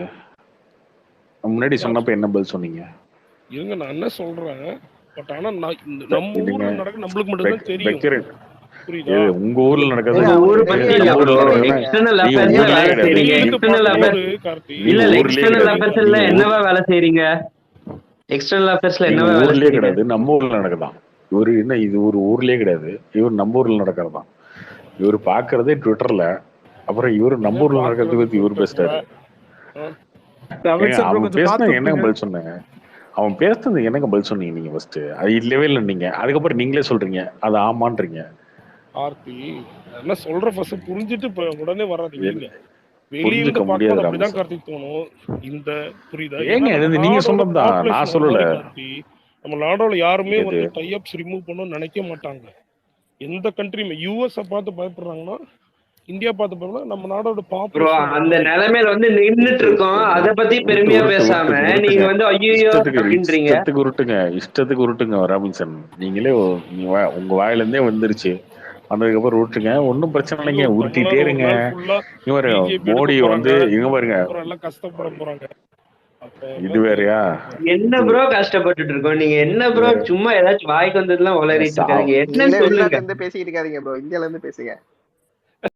முன்னாடி யார் சொன்னப்ப என்ன பதில் சொன்னீங்க? இருங்க நான் என்ன சொல்றேன், பட் ஆனா நம்ம இதுங்க ஊர்ல நடக்க நம்மளுக்கு மட்டும் தான் தெரியும். வைக்கிறேன். புரியுதா? உங்க ஊர்ல நடக்கிறது ஏங்க, உங்க ஊரை அவங்களுக்கு பத்தி தெரியல இல்ல நம்ம ப்ரோ, ஊர்ல அவங்களுக்கு. நடக்கிறதுனா எக்ஸ்டர்னல் நீங்க அஃபேர்ஸ்ல ஊர்லயே வேலை கிடையாது. செய்றீங்க. வெளியிருந்து எக்ஸ்டர்னல் அஃபேர்ஸ் பார்க்கும்போது கார்த்தி இல்ல நீங்க இல்ல ஊர்லயே எக்ஸ்டர்னல் கிடையாது. அஃபேர்ஸ்ல நீங்க என்னவா வேலை செய்றீங்க? எக்ஸ்டர்னல் அஃபேர்ஸ்ல நீங்க என்னவா வேலை ஊர்லயே செய்றீங்க? கிடையாது, நம்ம ஊர்ல நடக்குதான். இவரு என்ன இது ஒரு ஊர்லயே கிடையாது, இவர் நம்ம ஊர்ல நடக்கிறதான். இவர் பாக்குறதே ட்விட்டர்ல, அப்புறம் இவரு நம்ம ஊர்ல நடக்கிறத பார்க்கறது பத்தி இவர் ட்விட்டர்ல. பேசுறாரு. அமித் சார் ப்ரோ அவன் கொஞ்சம் பேசினா பார்த்து என்னங்க விட்டுருங்க. பதில் சொன்னேங்க? அவன் பேசுனது என்னங்க பதில் சொன்னீங்க நீங்க ஃபர்ஸ்ட்? அது இல்லவே இல்லை நீங்க. அதுக்கப்புறம் நீங்களே சொல்றீங்க அது ஆமான்றீங்க. கார்த்தி என்ன சொல்ற ஃபர்ஸ்ட் புரிஞ்சுட்டு உடனே வராதீங்க. இருங்க. வெளியிருந்து புரிஞ்சுக்க பார்க்கும்போது முடியாது அப்படிதான் ராமசார். கார்த்திக் தோணும். இந்த புரியுதா? ஏங்க ஏன்னா நம்ம இது நீங்க நாடோட சொன்னதுதான், நான் பாப்புலேஷன் அந்த சொல்லல. மாதிரி கார்த்தி. நம்ம நாடோட யாருமே எது வந்து டைப்ஸ் ரிமூவ் பண்ணணும்னு நினைக்க மாட்டாங்க. எந்த கண்ட்ரியுமே யூஎஸ் பார்த்து பயப்படுறாங்கன்னா இந்தியா பார்த்து பயப்படுறா. நம்ம நாடோட ப்ரோ பாப்புலேஷன் அந்த அந்த மாதிரி. நிலைமையில வந்து நின்னுட்டு இருக்கோம், அத பத்தி பெருமையா பேசாம நீங்க வந்து ஐயோ அப்படின்றீங்க. இஷ்டத்துக்கு உருட்டுங்க ராபின்சன். நீங்களே உங்க வாயில இருந்தே வந்துருச்சு. வந்ததுக்கப்புறம் உருட்டுங்க, ஒன்றும் பிரச்சனை இங்க இல்லைங்க, ஒரு உருட்டிட்டே தமிழ்நாடு ஒரு இருங்க. நாள் ஃபுல்லா இங்க பாருங்க பிஜேபி எடுக்க மோடி போறாங்க, வந்து இங்க பாருங்க அப்புறம் எல்லாம் கஷ்டப்பட போறாங்க. அப்ப இது எல்லாம் வேறயா என்ன இது ப்ரோ கஷ்டப்பட்டுட்டு இருக்கோம்? நீங்க என்ன இது ப்ரோ வேற சும்மா ஏதாச்சும் வாய்க்கு வந்ததுலாம் உளறிட்டு இருக்காதீங்க. என்னன்னு நீங்களே சொல்லுங்க. வெளிநாட்டுல இருந்து பேசிக்கிட்டு இருக்காதீங்க ப்ரோ, இந்தியால இருந்து பேசுங்க.